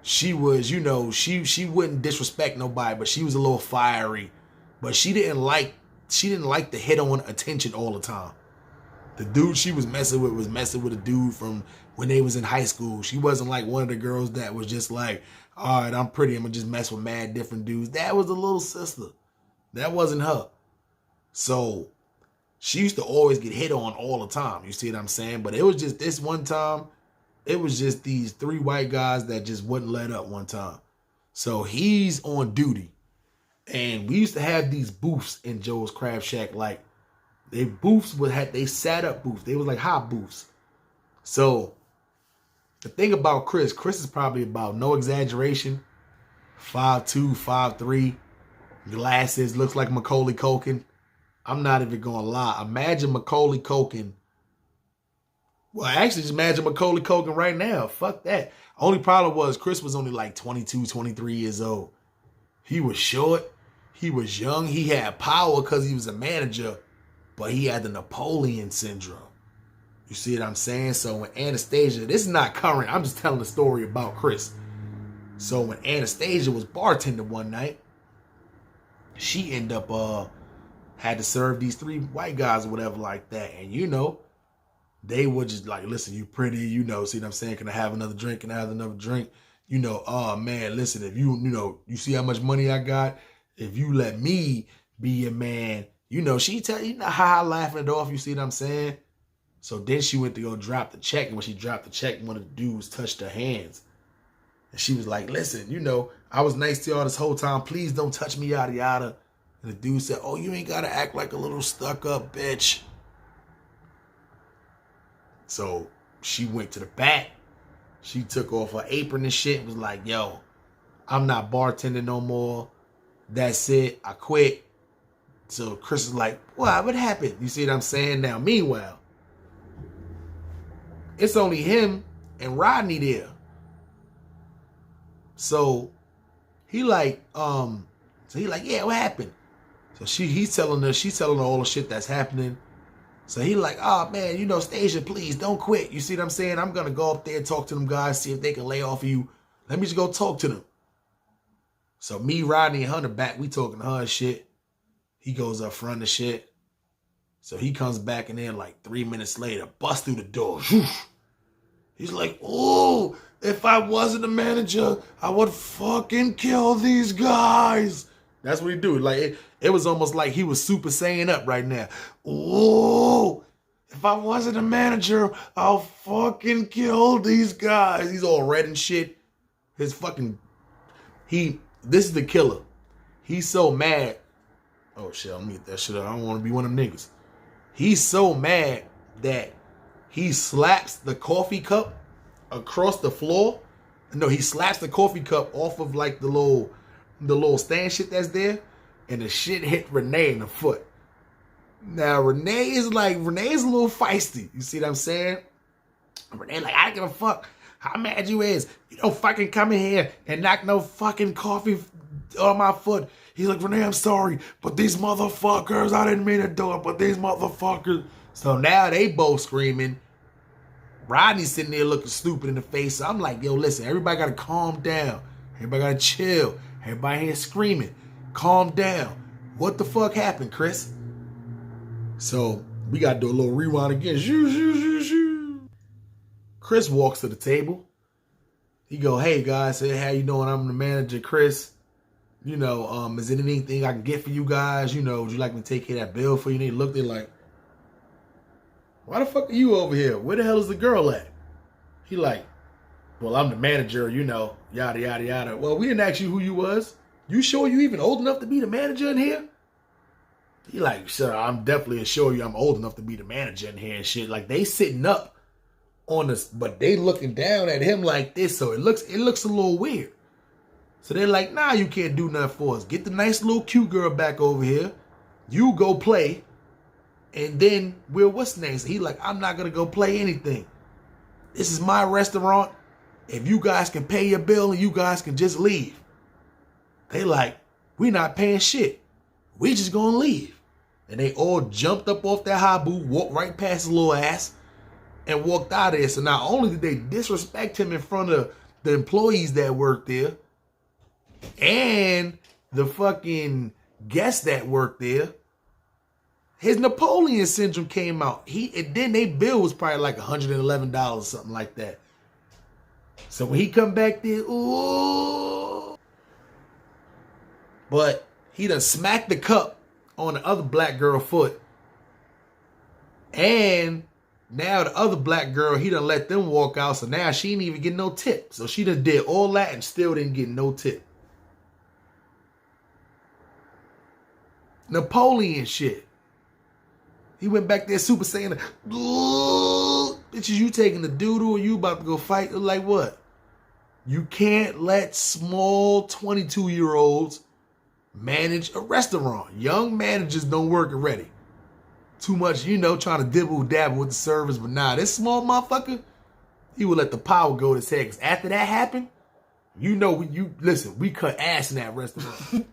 She was, you know, she wouldn't disrespect nobody, but she was a little fiery. But she didn't like the hit on attention all the time. The dude she was messing with a dude from when they was in high school. She wasn't like one of the girls that was just like, all right, I'm pretty, I'm gonna just mess with mad different dudes. That was the little sister. That wasn't her. So she used to always get hit on all the time. You see what I'm saying? But it was just this one time, it was just these 3 white guys that just wouldn't let up one time. So he's on duty. And we used to have these booths in Joe's Crab Shack. Like, they sat up booths. They was like hot booths. So the thing about Chris is probably about, no exaggeration, 5'2", 5'3", glasses, looks like Macaulay Culkin. I'm not even gonna lie. Imagine Macaulay Culkin. Well, actually, just imagine Macaulay Culkin right now. Fuck that. Only problem was Chris was only like 22, 23 years old. He was short. He was young. He had power because he was a manager, but he had the Napoleon syndrome. You see what I'm saying? So when Anastasia, this is not current. I'm just telling the story about Chris. So when Anastasia was bartending one night, she ended up had to serve these 3 white guys or whatever like that. And you know, they were just like, listen, you pretty, you know, see what I'm saying? Can I have another drink? Can I have another drink? You know, oh man, listen, if you see how much money I got, if you let me be your man, you know, you know how I laughing it off, you see what I'm saying? So then she went to go drop the check, and when she dropped the check, one of the dudes touched her hands. And she was like, listen, you know, I was nice to y'all this whole time. Please don't touch me, yada, yada. And the dude said, oh, you ain't got to act like a little stuck-up bitch. So she went to the back. She took off her apron and shit and was like, yo, I'm not bartending no more. That's it. I quit. So Chris is like, what happened? You see what I'm saying? Now, meanwhile, it's only him and Rodney there. So he like, yeah, what happened? So she's telling her all the shit that's happening. So he like, oh man, you know, Stasia, please don't quit. You see what I'm saying? I'm gonna go up there and talk to them guys, see if they can lay off of you. Let me just go talk to them. So me, Rodney, and Hunter back, we talking to her and shit. He goes up front and shit. So he comes back and then like 3 minutes later, busts through the door. He's like, oh, if I wasn't a manager, I would fucking kill these guys. That's what he do. Like it was almost like he was Super Saiyan up right now. Oh, if I wasn't a manager, I'll fucking kill these guys. He's all red and shit. This is the killer. He's so mad. Oh shit, let me get that shit up. I don't want to be one of them niggas. He's so mad that he slaps the coffee cup across the floor. No, he slaps the coffee cup off of like the little stand shit that's there, and the shit hit Renee in the foot. Now Renee is a little feisty. You see what I'm saying? Renee like, I don't give a fuck how mad you is. You don't fucking come in here and knock no fucking coffee on my foot. He's like, Renee, I'm sorry, but these motherfuckers, I didn't mean to do it, but these motherfuckers. So now they both screaming. Rodney's sitting there looking stupid in the face. So I'm like, yo, listen, everybody got to calm down. Everybody got to chill. Everybody here screaming. Calm down. What the fuck happened, Chris? So we got to do a little rewind again. Chris walks to the table. He go, hey, guys, say, how you doing? I'm the manager, Chris. You know, is there anything I can get for you guys? You know, would you like me to take care of that bill for you? And they look, they're like, why the fuck are you over here? Where the hell is the girl at? He like, well, I'm the manager, you know, yada, yada, yada. Well, we didn't ask you who you was. You sure you even old enough to be the manager in here? He like, sir, I'm definitely sure you I'm old enough to be the manager in here and shit. Like, they sitting up on this, but they looking down at him like this, so it looks a little weird. So they're like, nah, you can't do nothing for us. Get the nice little cute girl back over here. You go play. And then what's the name? So he like, I'm not going to go play anything. This is my restaurant. If you guys can pay your bill and you guys can just leave. They like, we not paying shit. We just going to leave. And they all jumped up off that high boot, walked right past his little ass, and walked out of there. So not only did they disrespect him in front of the employees that worked there, and the fucking guests that worked there, his Napoleon syndrome came out. And then their bill was probably like $111 or something like that. So when he come back there, ooh. But he done smacked the cup on the other black girl foot. And now the other black girl, he done let them walk out. So now she didn't even get no tip. So she done did all that and still didn't get no tip. Napoleon shit. He went back there Super Saiyan. Bitches, you taking the doodle or you about to go fight? Like what? You can't let small 22-year-olds manage a restaurant. Young managers don't work already. Too much, you know, trying to dibble-dabble with the service. But nah, this small motherfucker, he would let the power go to his head. Because after that happened, you know, listen, we cut ass in that restaurant.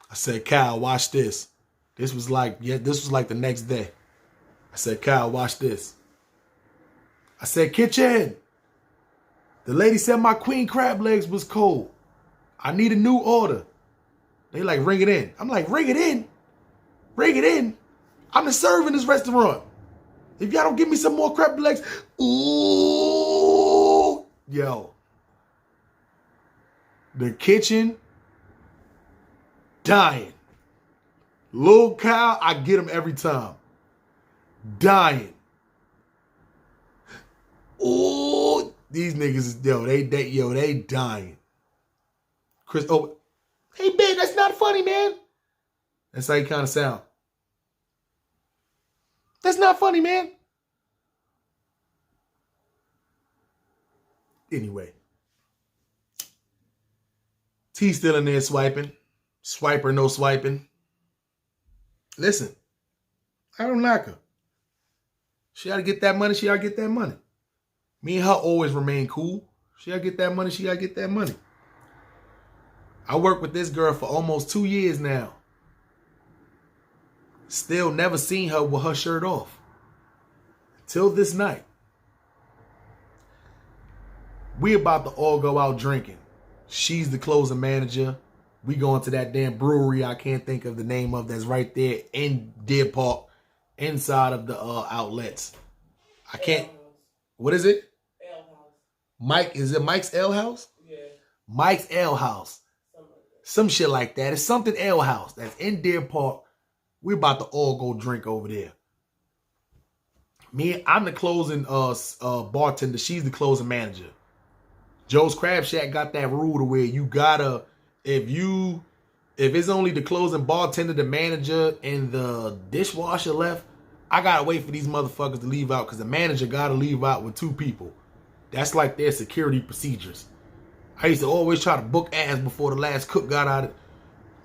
I said, Kyle, watch this. This was like the next day. I said, Kyle, watch this. I said, kitchen. The lady said my queen crab legs was cold. I need a new order. They like, ring it in. I'm like, ring it in? Ring it in? I'm the server in this restaurant. If y'all don't give me some more crab legs, ooh. Yo. The kitchen, dying. Lil Kyle, I get him every time. Dying. Ooh, these niggas is they dying. Chris, oh, hey man, that's not funny, man. That's how you kind of sound. That's not funny, man. Anyway. T still in there swiping. Swiper, no swiping. Listen, I don't knock her. She gotta get that money, she gotta get that money. Me and her always remain cool. She gotta get that money, she gotta get that money. I worked with this girl for almost 2 years now. Still never seen her with her shirt off. Till this night. We about to all go out drinking. She's the closing manager. We going to that damn brewery I can't think of the name of that's right there in Deer Park, inside of the outlets. I can't. What is it? Ale House. Mike, is it Mike's Ale House? Yeah. Mike's Ale House. Some shit like that. It's something Ale House that's in Deer Park. We about to all go drink over there. I'm the closing bartender. She's the closing manager. Joe's Crab Shack got that rule to where you gotta, if it's only the closing bartender, the manager, and the dishwasher left, I gotta wait for these motherfuckers to leave out because the manager gotta leave out with 2 people. That's like their security procedures. I used to always try to book ass before the last cook got out of it.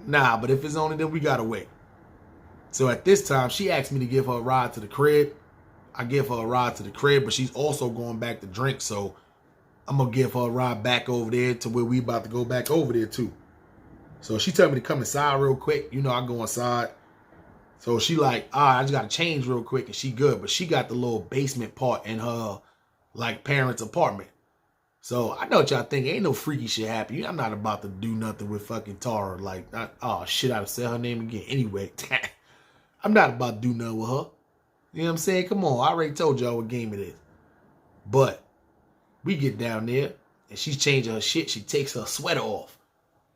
Nah, but if it's only them, we gotta wait. So at this time, she asked me to give her a ride to the crib. I give her a ride to the crib, but she's also going back to drink, so I'm going to give her a ride back over there to where we about to go back over there too. So she told me to come inside real quick. You know, I go inside. So she like, I just got to change real quick and she good. But she got the little basement part in her like parents' apartment. So I know what y'all think. Ain't no freaky shit happening. I'm not about to do nothing with fucking Tara. Like, oh shit, I'd say her name again. Anyway, I'm not about to do nothing with her. You know what I'm saying? Come on. I already told y'all what game it is. But we get down there and she's changing her shit. She takes her sweater off.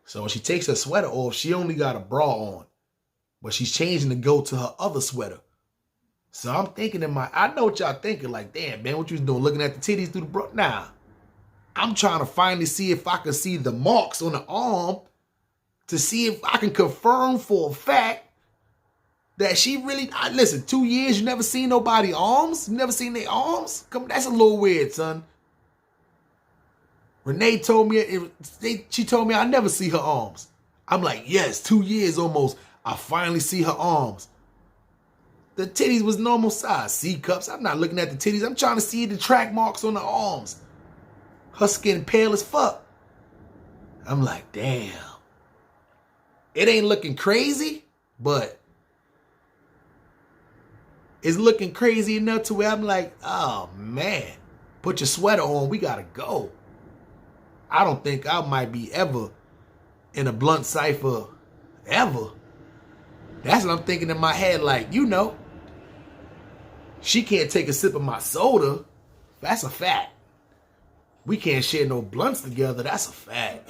So when she takes her sweater off, she only got a bra on. But she's changing to go to her other sweater. So I'm thinking I know what y'all thinking. Like, damn, man, what you was doing? Looking at the titties through the bra? Nah. I'm trying to finally see if I can see the marks on the arm to see if I can confirm for a fact that she really, listen, 2 years, you never seen nobody arms? You never seen their arms? Come, that's a little weird, son. Renee told me, she told me I never see her arms. I'm like, yes, 2 years almost. I finally see her arms. The titties was normal size. C cups. I'm not looking at the titties. I'm trying to see the track marks on the arms. Her skin pale as fuck. I'm like, damn. It ain't looking crazy, but it's looking crazy enough to where I'm like, oh man, put your sweater on. We gotta go. I don't think I might be ever in a blunt cipher ever. That's what I'm thinking in my head. Like, you know, she can't take a sip of my soda. That's a fact. We can't share no blunts together. That's a fact.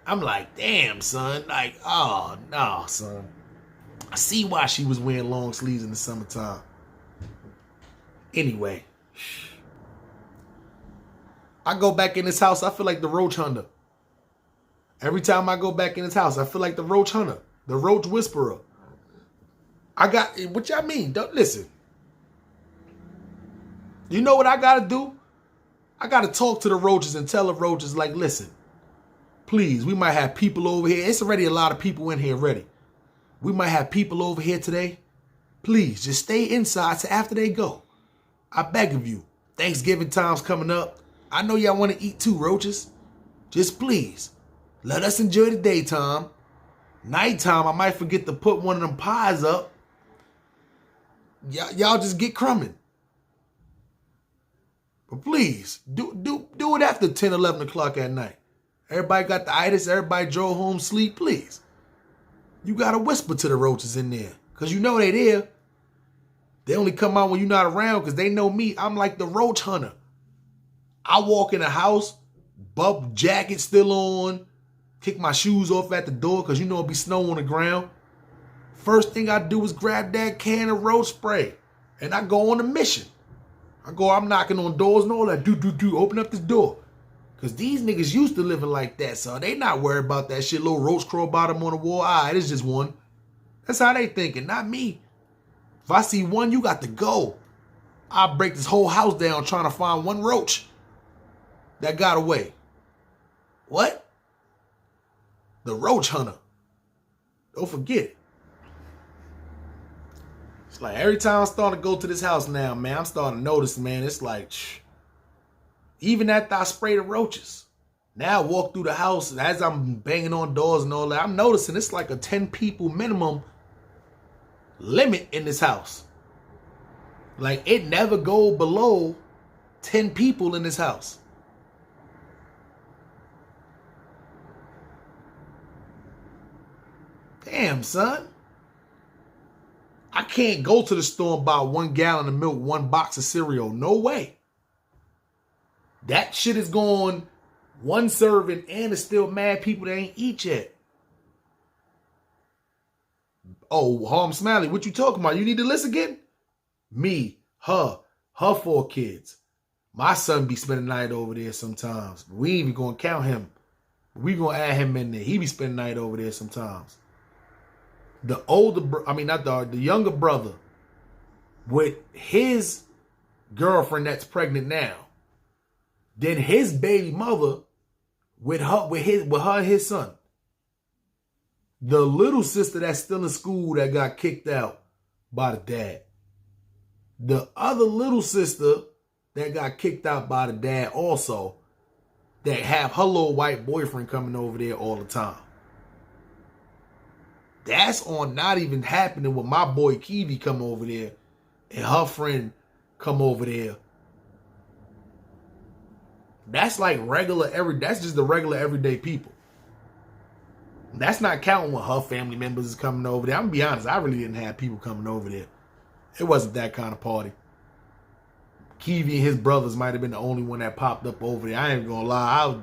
I'm like, damn, son. Like, oh, no, son. I see why she was wearing long sleeves in the summertime. Anyway. I go back in this house, I feel like the roach hunter. Every time I go back in this house, I feel like the roach hunter. The roach whisperer. I got, what y'all mean? Don't listen. You know what I gotta do? I gotta talk to the roaches and tell the roaches, like, listen, please, we might have people over here. It's already a lot of people in here already. We might have people over here today. Please, just stay inside till after they go. I beg of you. Thanksgiving time's coming up. I know y'all want to eat too, roaches. Just please, let us enjoy the daytime. Nighttime, I might forget to put one of them pies up. Y'all just get crumbing. But please, do it after 10, 11 o'clock at night. Everybody got the itis. Everybody drove home sleep. Please. You got to whisper to the roaches in there. Because you know they there. They only come out when you're not around because they know me. I'm like the roach hunter. I walk in a house. bub jacket still on, kick my shoes off at the door because you know it'd be snow on the ground. First thing I do is grab that can of roach spray and I go on a mission. I'm knocking on doors and all that. Open up this door. Because these niggas used to living like that, so they not worried about that shit. Little roach crawl bottom on the wall. All right, it's just one. That's how they thinking, not me. If I see one, you got to go. I'll break this whole house down trying to find one roach that got away. What? The roach hunter. Don't forget it. It's like every time I start to go to this house now, man, I'm starting to notice, man, it's like, even after I spray the roaches, now I walk through the house and as I'm banging on doors and all that, I'm noticing it's like a 10 people minimum limit in this house. Like it never go below 10 people in this house. Damn, son. I can't go to the store and buy 1 gallon of milk, 1 box of cereal. No way. That shit is going 1 serving and it's still mad people that ain't eat yet. Oh, Harlem Smiley, what you talking about? You need the list again? Me, her 4 kids. My son be spending the night over there sometimes. We ain't even gonna count him. We gonna add him in there. He be spending the night over there sometimes. The younger brother with his girlfriend that's pregnant now. Then his baby mother with her and his son. The little sister that's still in school that got kicked out by the dad. The other little sister that got kicked out by the dad also, that have her little white boyfriend coming over there all the time. That's on not even happening with my boy Kiwi come over there and her friend come over there. That's like that's just the regular everyday people. That's not counting when her family members is coming over there. I'm gonna be honest, I really didn't have people coming over there. It wasn't that kind of party. Kiwi and his brothers might have been the only one that popped up over there. I ain't gonna lie.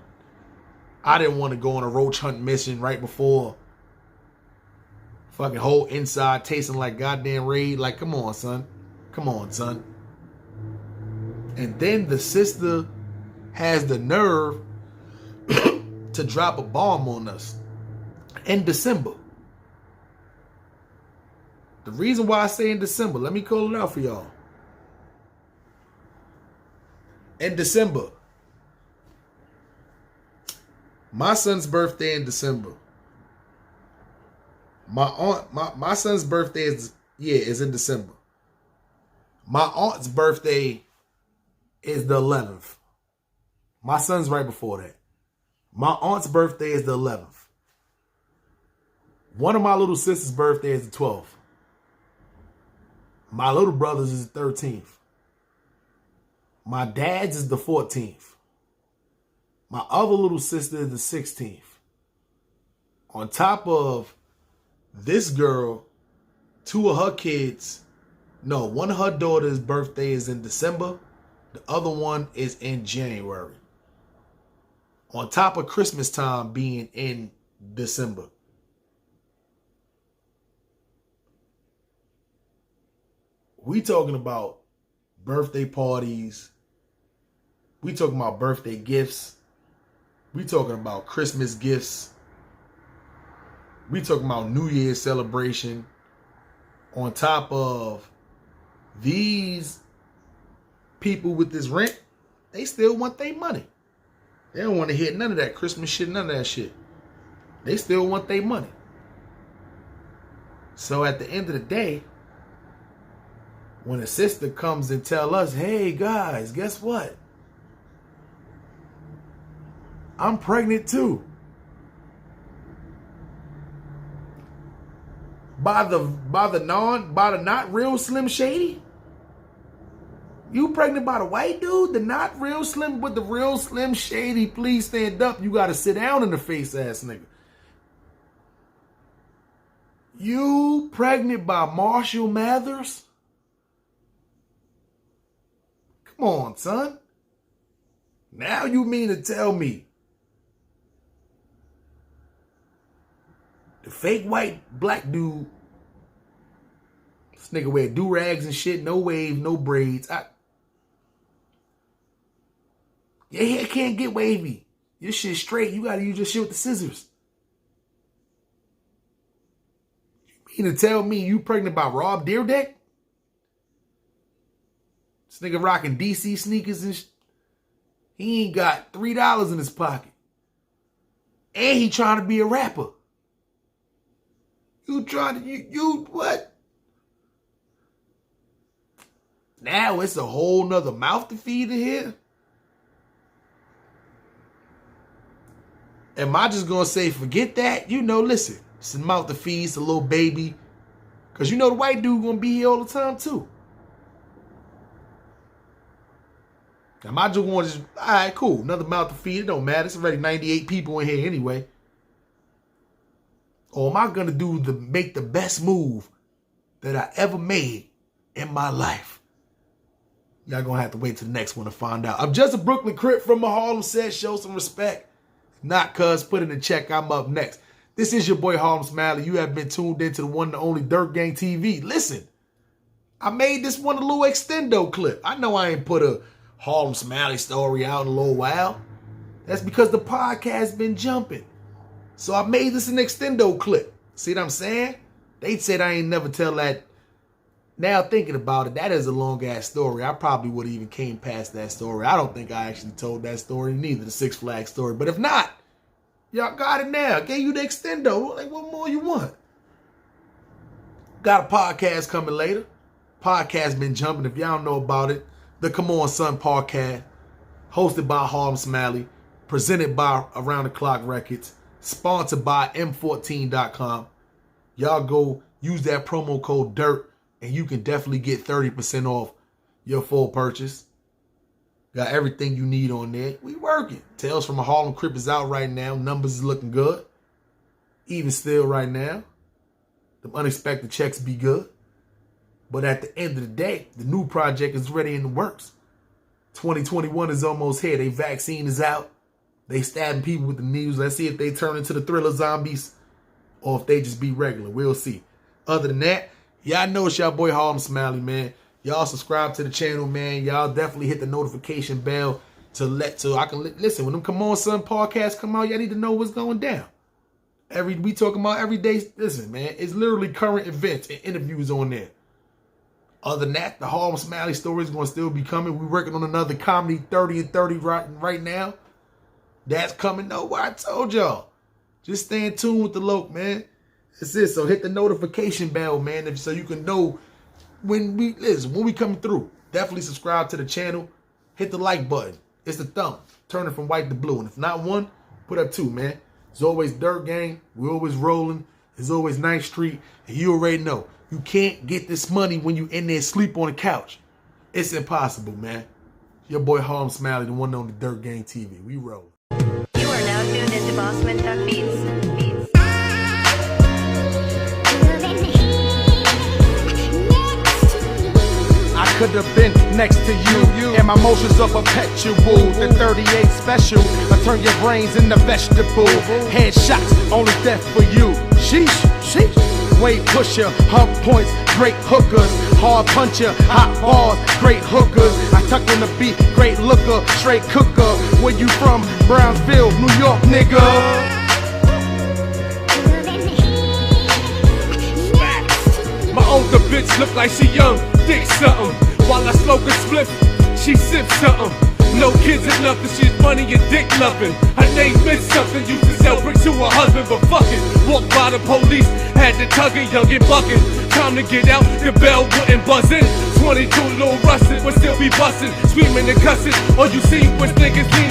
I didn't want to go on a roach hunt mission right before fucking whole inside tasting like goddamn raid. Like, come on, son. Come on, son. And then the sister has the nerve to drop a bomb on us in December. The reason why I say in December, let me call it out for y'all. In December, my son's birthday in December. My son's birthday is in December. My aunt's birthday is the 11th. My son's right before that. My aunt's birthday is the 11th. One of my little sister's birthday is the 12th. My little brother's is the 13th. My dad's is the 14th. My other little sister is the 16th. On top of this girl, 2 of her kids, no, one of her daughter's birthday is in December. The other one is in January. On top of Christmas time being in December. We talking about birthday parties. We talking about birthday gifts. We talking about Christmas gifts. We talking about New Year's celebration. On top of these people with this rent, they still want their money. They don't want to hear none of that Christmas shit, none of that shit. They still want their money. So at the end of the day, when a sister comes and tell us, hey guys, guess what? I'm pregnant too. By the not real Slim Shady? You pregnant by the white dude? The not real Slim with the real Slim Shady, please stand up. You gotta sit down in the face ass nigga. You pregnant by Marshall Mathers? Come on, son. Now you mean to tell me the fake white black dude, this nigga wear do-rags and shit, no waves, no braids. Your hair can't get wavy. Your shit straight. You gotta use your shit with the scissors. You mean to tell me you pregnant by Rob Deerdeck? This nigga rocking DC sneakers and he ain't got $3 in his pocket. And he trying to be a rapper. You trying to, you what? Now it's a whole nother mouth to feed in here? Am I just gonna say, forget that? You know, listen, it's a mouth to feed, it's a little baby. Cause you know the white dude gonna be here all the time too. Am I just gonna all right, cool, another mouth to feed, it don't matter. It's already 98 people in here anyway. Or am I gonna make the best move that I ever made in my life? Y'all gonna have to wait till the next one to find out. I'm just a Brooklyn Crip from a Harlem set. Show some respect. Not cuz, put in the check, I'm up next. This is your boy Harlem Smiley. You have been tuned into the one and only Dirt Gang TV. Listen, I made this one a little extendo clip. I know I ain't put a Harlem Smiley story out in a little while. That's because the podcast been jumping. So I made this an extendo clip. See what I'm saying? They said I ain't never tell that. Now thinking about it, that is a long ass story. I probably would have even came past that story. I don't think I actually told that story neither, the Six Flags story. But if not, y'all got it now. I gave you the extendo. Like, what more you want? Got a podcast coming later. Podcast been jumping. If y'all don't know about it, the Come On Son podcast, hosted by Harlem Smiley, presented by Around the Clock Records, sponsored by M14.com. Y'all go use that promo code DIRT and you can definitely get 30% off your full purchase. Got everything you need on there. We working. Tales from a Harlem Crip is out right now. Numbers is looking good. Even still right now. The unexpected checks be good. But at the end of the day, the new project is ready in the works. 2021 is almost here. Their vaccine is out. They stabbing people with the needles. Let's see if they turn into the Thriller zombies or if they just be regular. We'll see. Other than that, y'all know it's y'all boy Harlem Smiley, man. Y'all subscribe to the channel, man. Y'all definitely hit the notification bell so I can listen. When them Come On Son podcasts come out, y'all need to know what's going down. We talking about every day. Listen, man, it's literally current events and interviews on there. Other than that, the Harlem Smiley story is going to still be coming. We're working on another comedy 30 and 30 right now. That's coming. No, I told y'all. Just stay in tune with the loc, man. That's it. So hit the notification bell, man, so you can know when we coming through. Definitely subscribe to the channel. Hit the like button. It's the thumb. Turn it from white to blue. And if not one, put up two, man. It's always Dirt Gang. We're always rolling. It's always 9th Street. And you already know, you can't get this money when you in there sleep on the couch. It's impossible, man. Your boy Harlem Smiley, the one on the Dirt Gang TV. We roll. You are now tuned into Bossman Tuck Beats. I could have been next to you, and my motions are perpetual. The 38 special, I turn your brains into vegetable. Headshots, only death for you. Sheesh, sheesh. Weight pusher, hump points, great hookers. Hard puncher, hot bars, great hookers. I tuck on the beat, great looker, straight cooker. Where you from? Brownsville, New York, nigga. My older bitch look like she young, thick something. While I smoke a spliff, she sip something. No kids or nothing, she's funny and dick loving. Her name meant something, used to sell bricks to her husband, but fuck it. Walked by the police, had to tug it, young and bucking. Time to get out, the bell wouldn't buzz in. 22 little rusted, but still be busting, screaming and cussing. All you see was niggas leaning.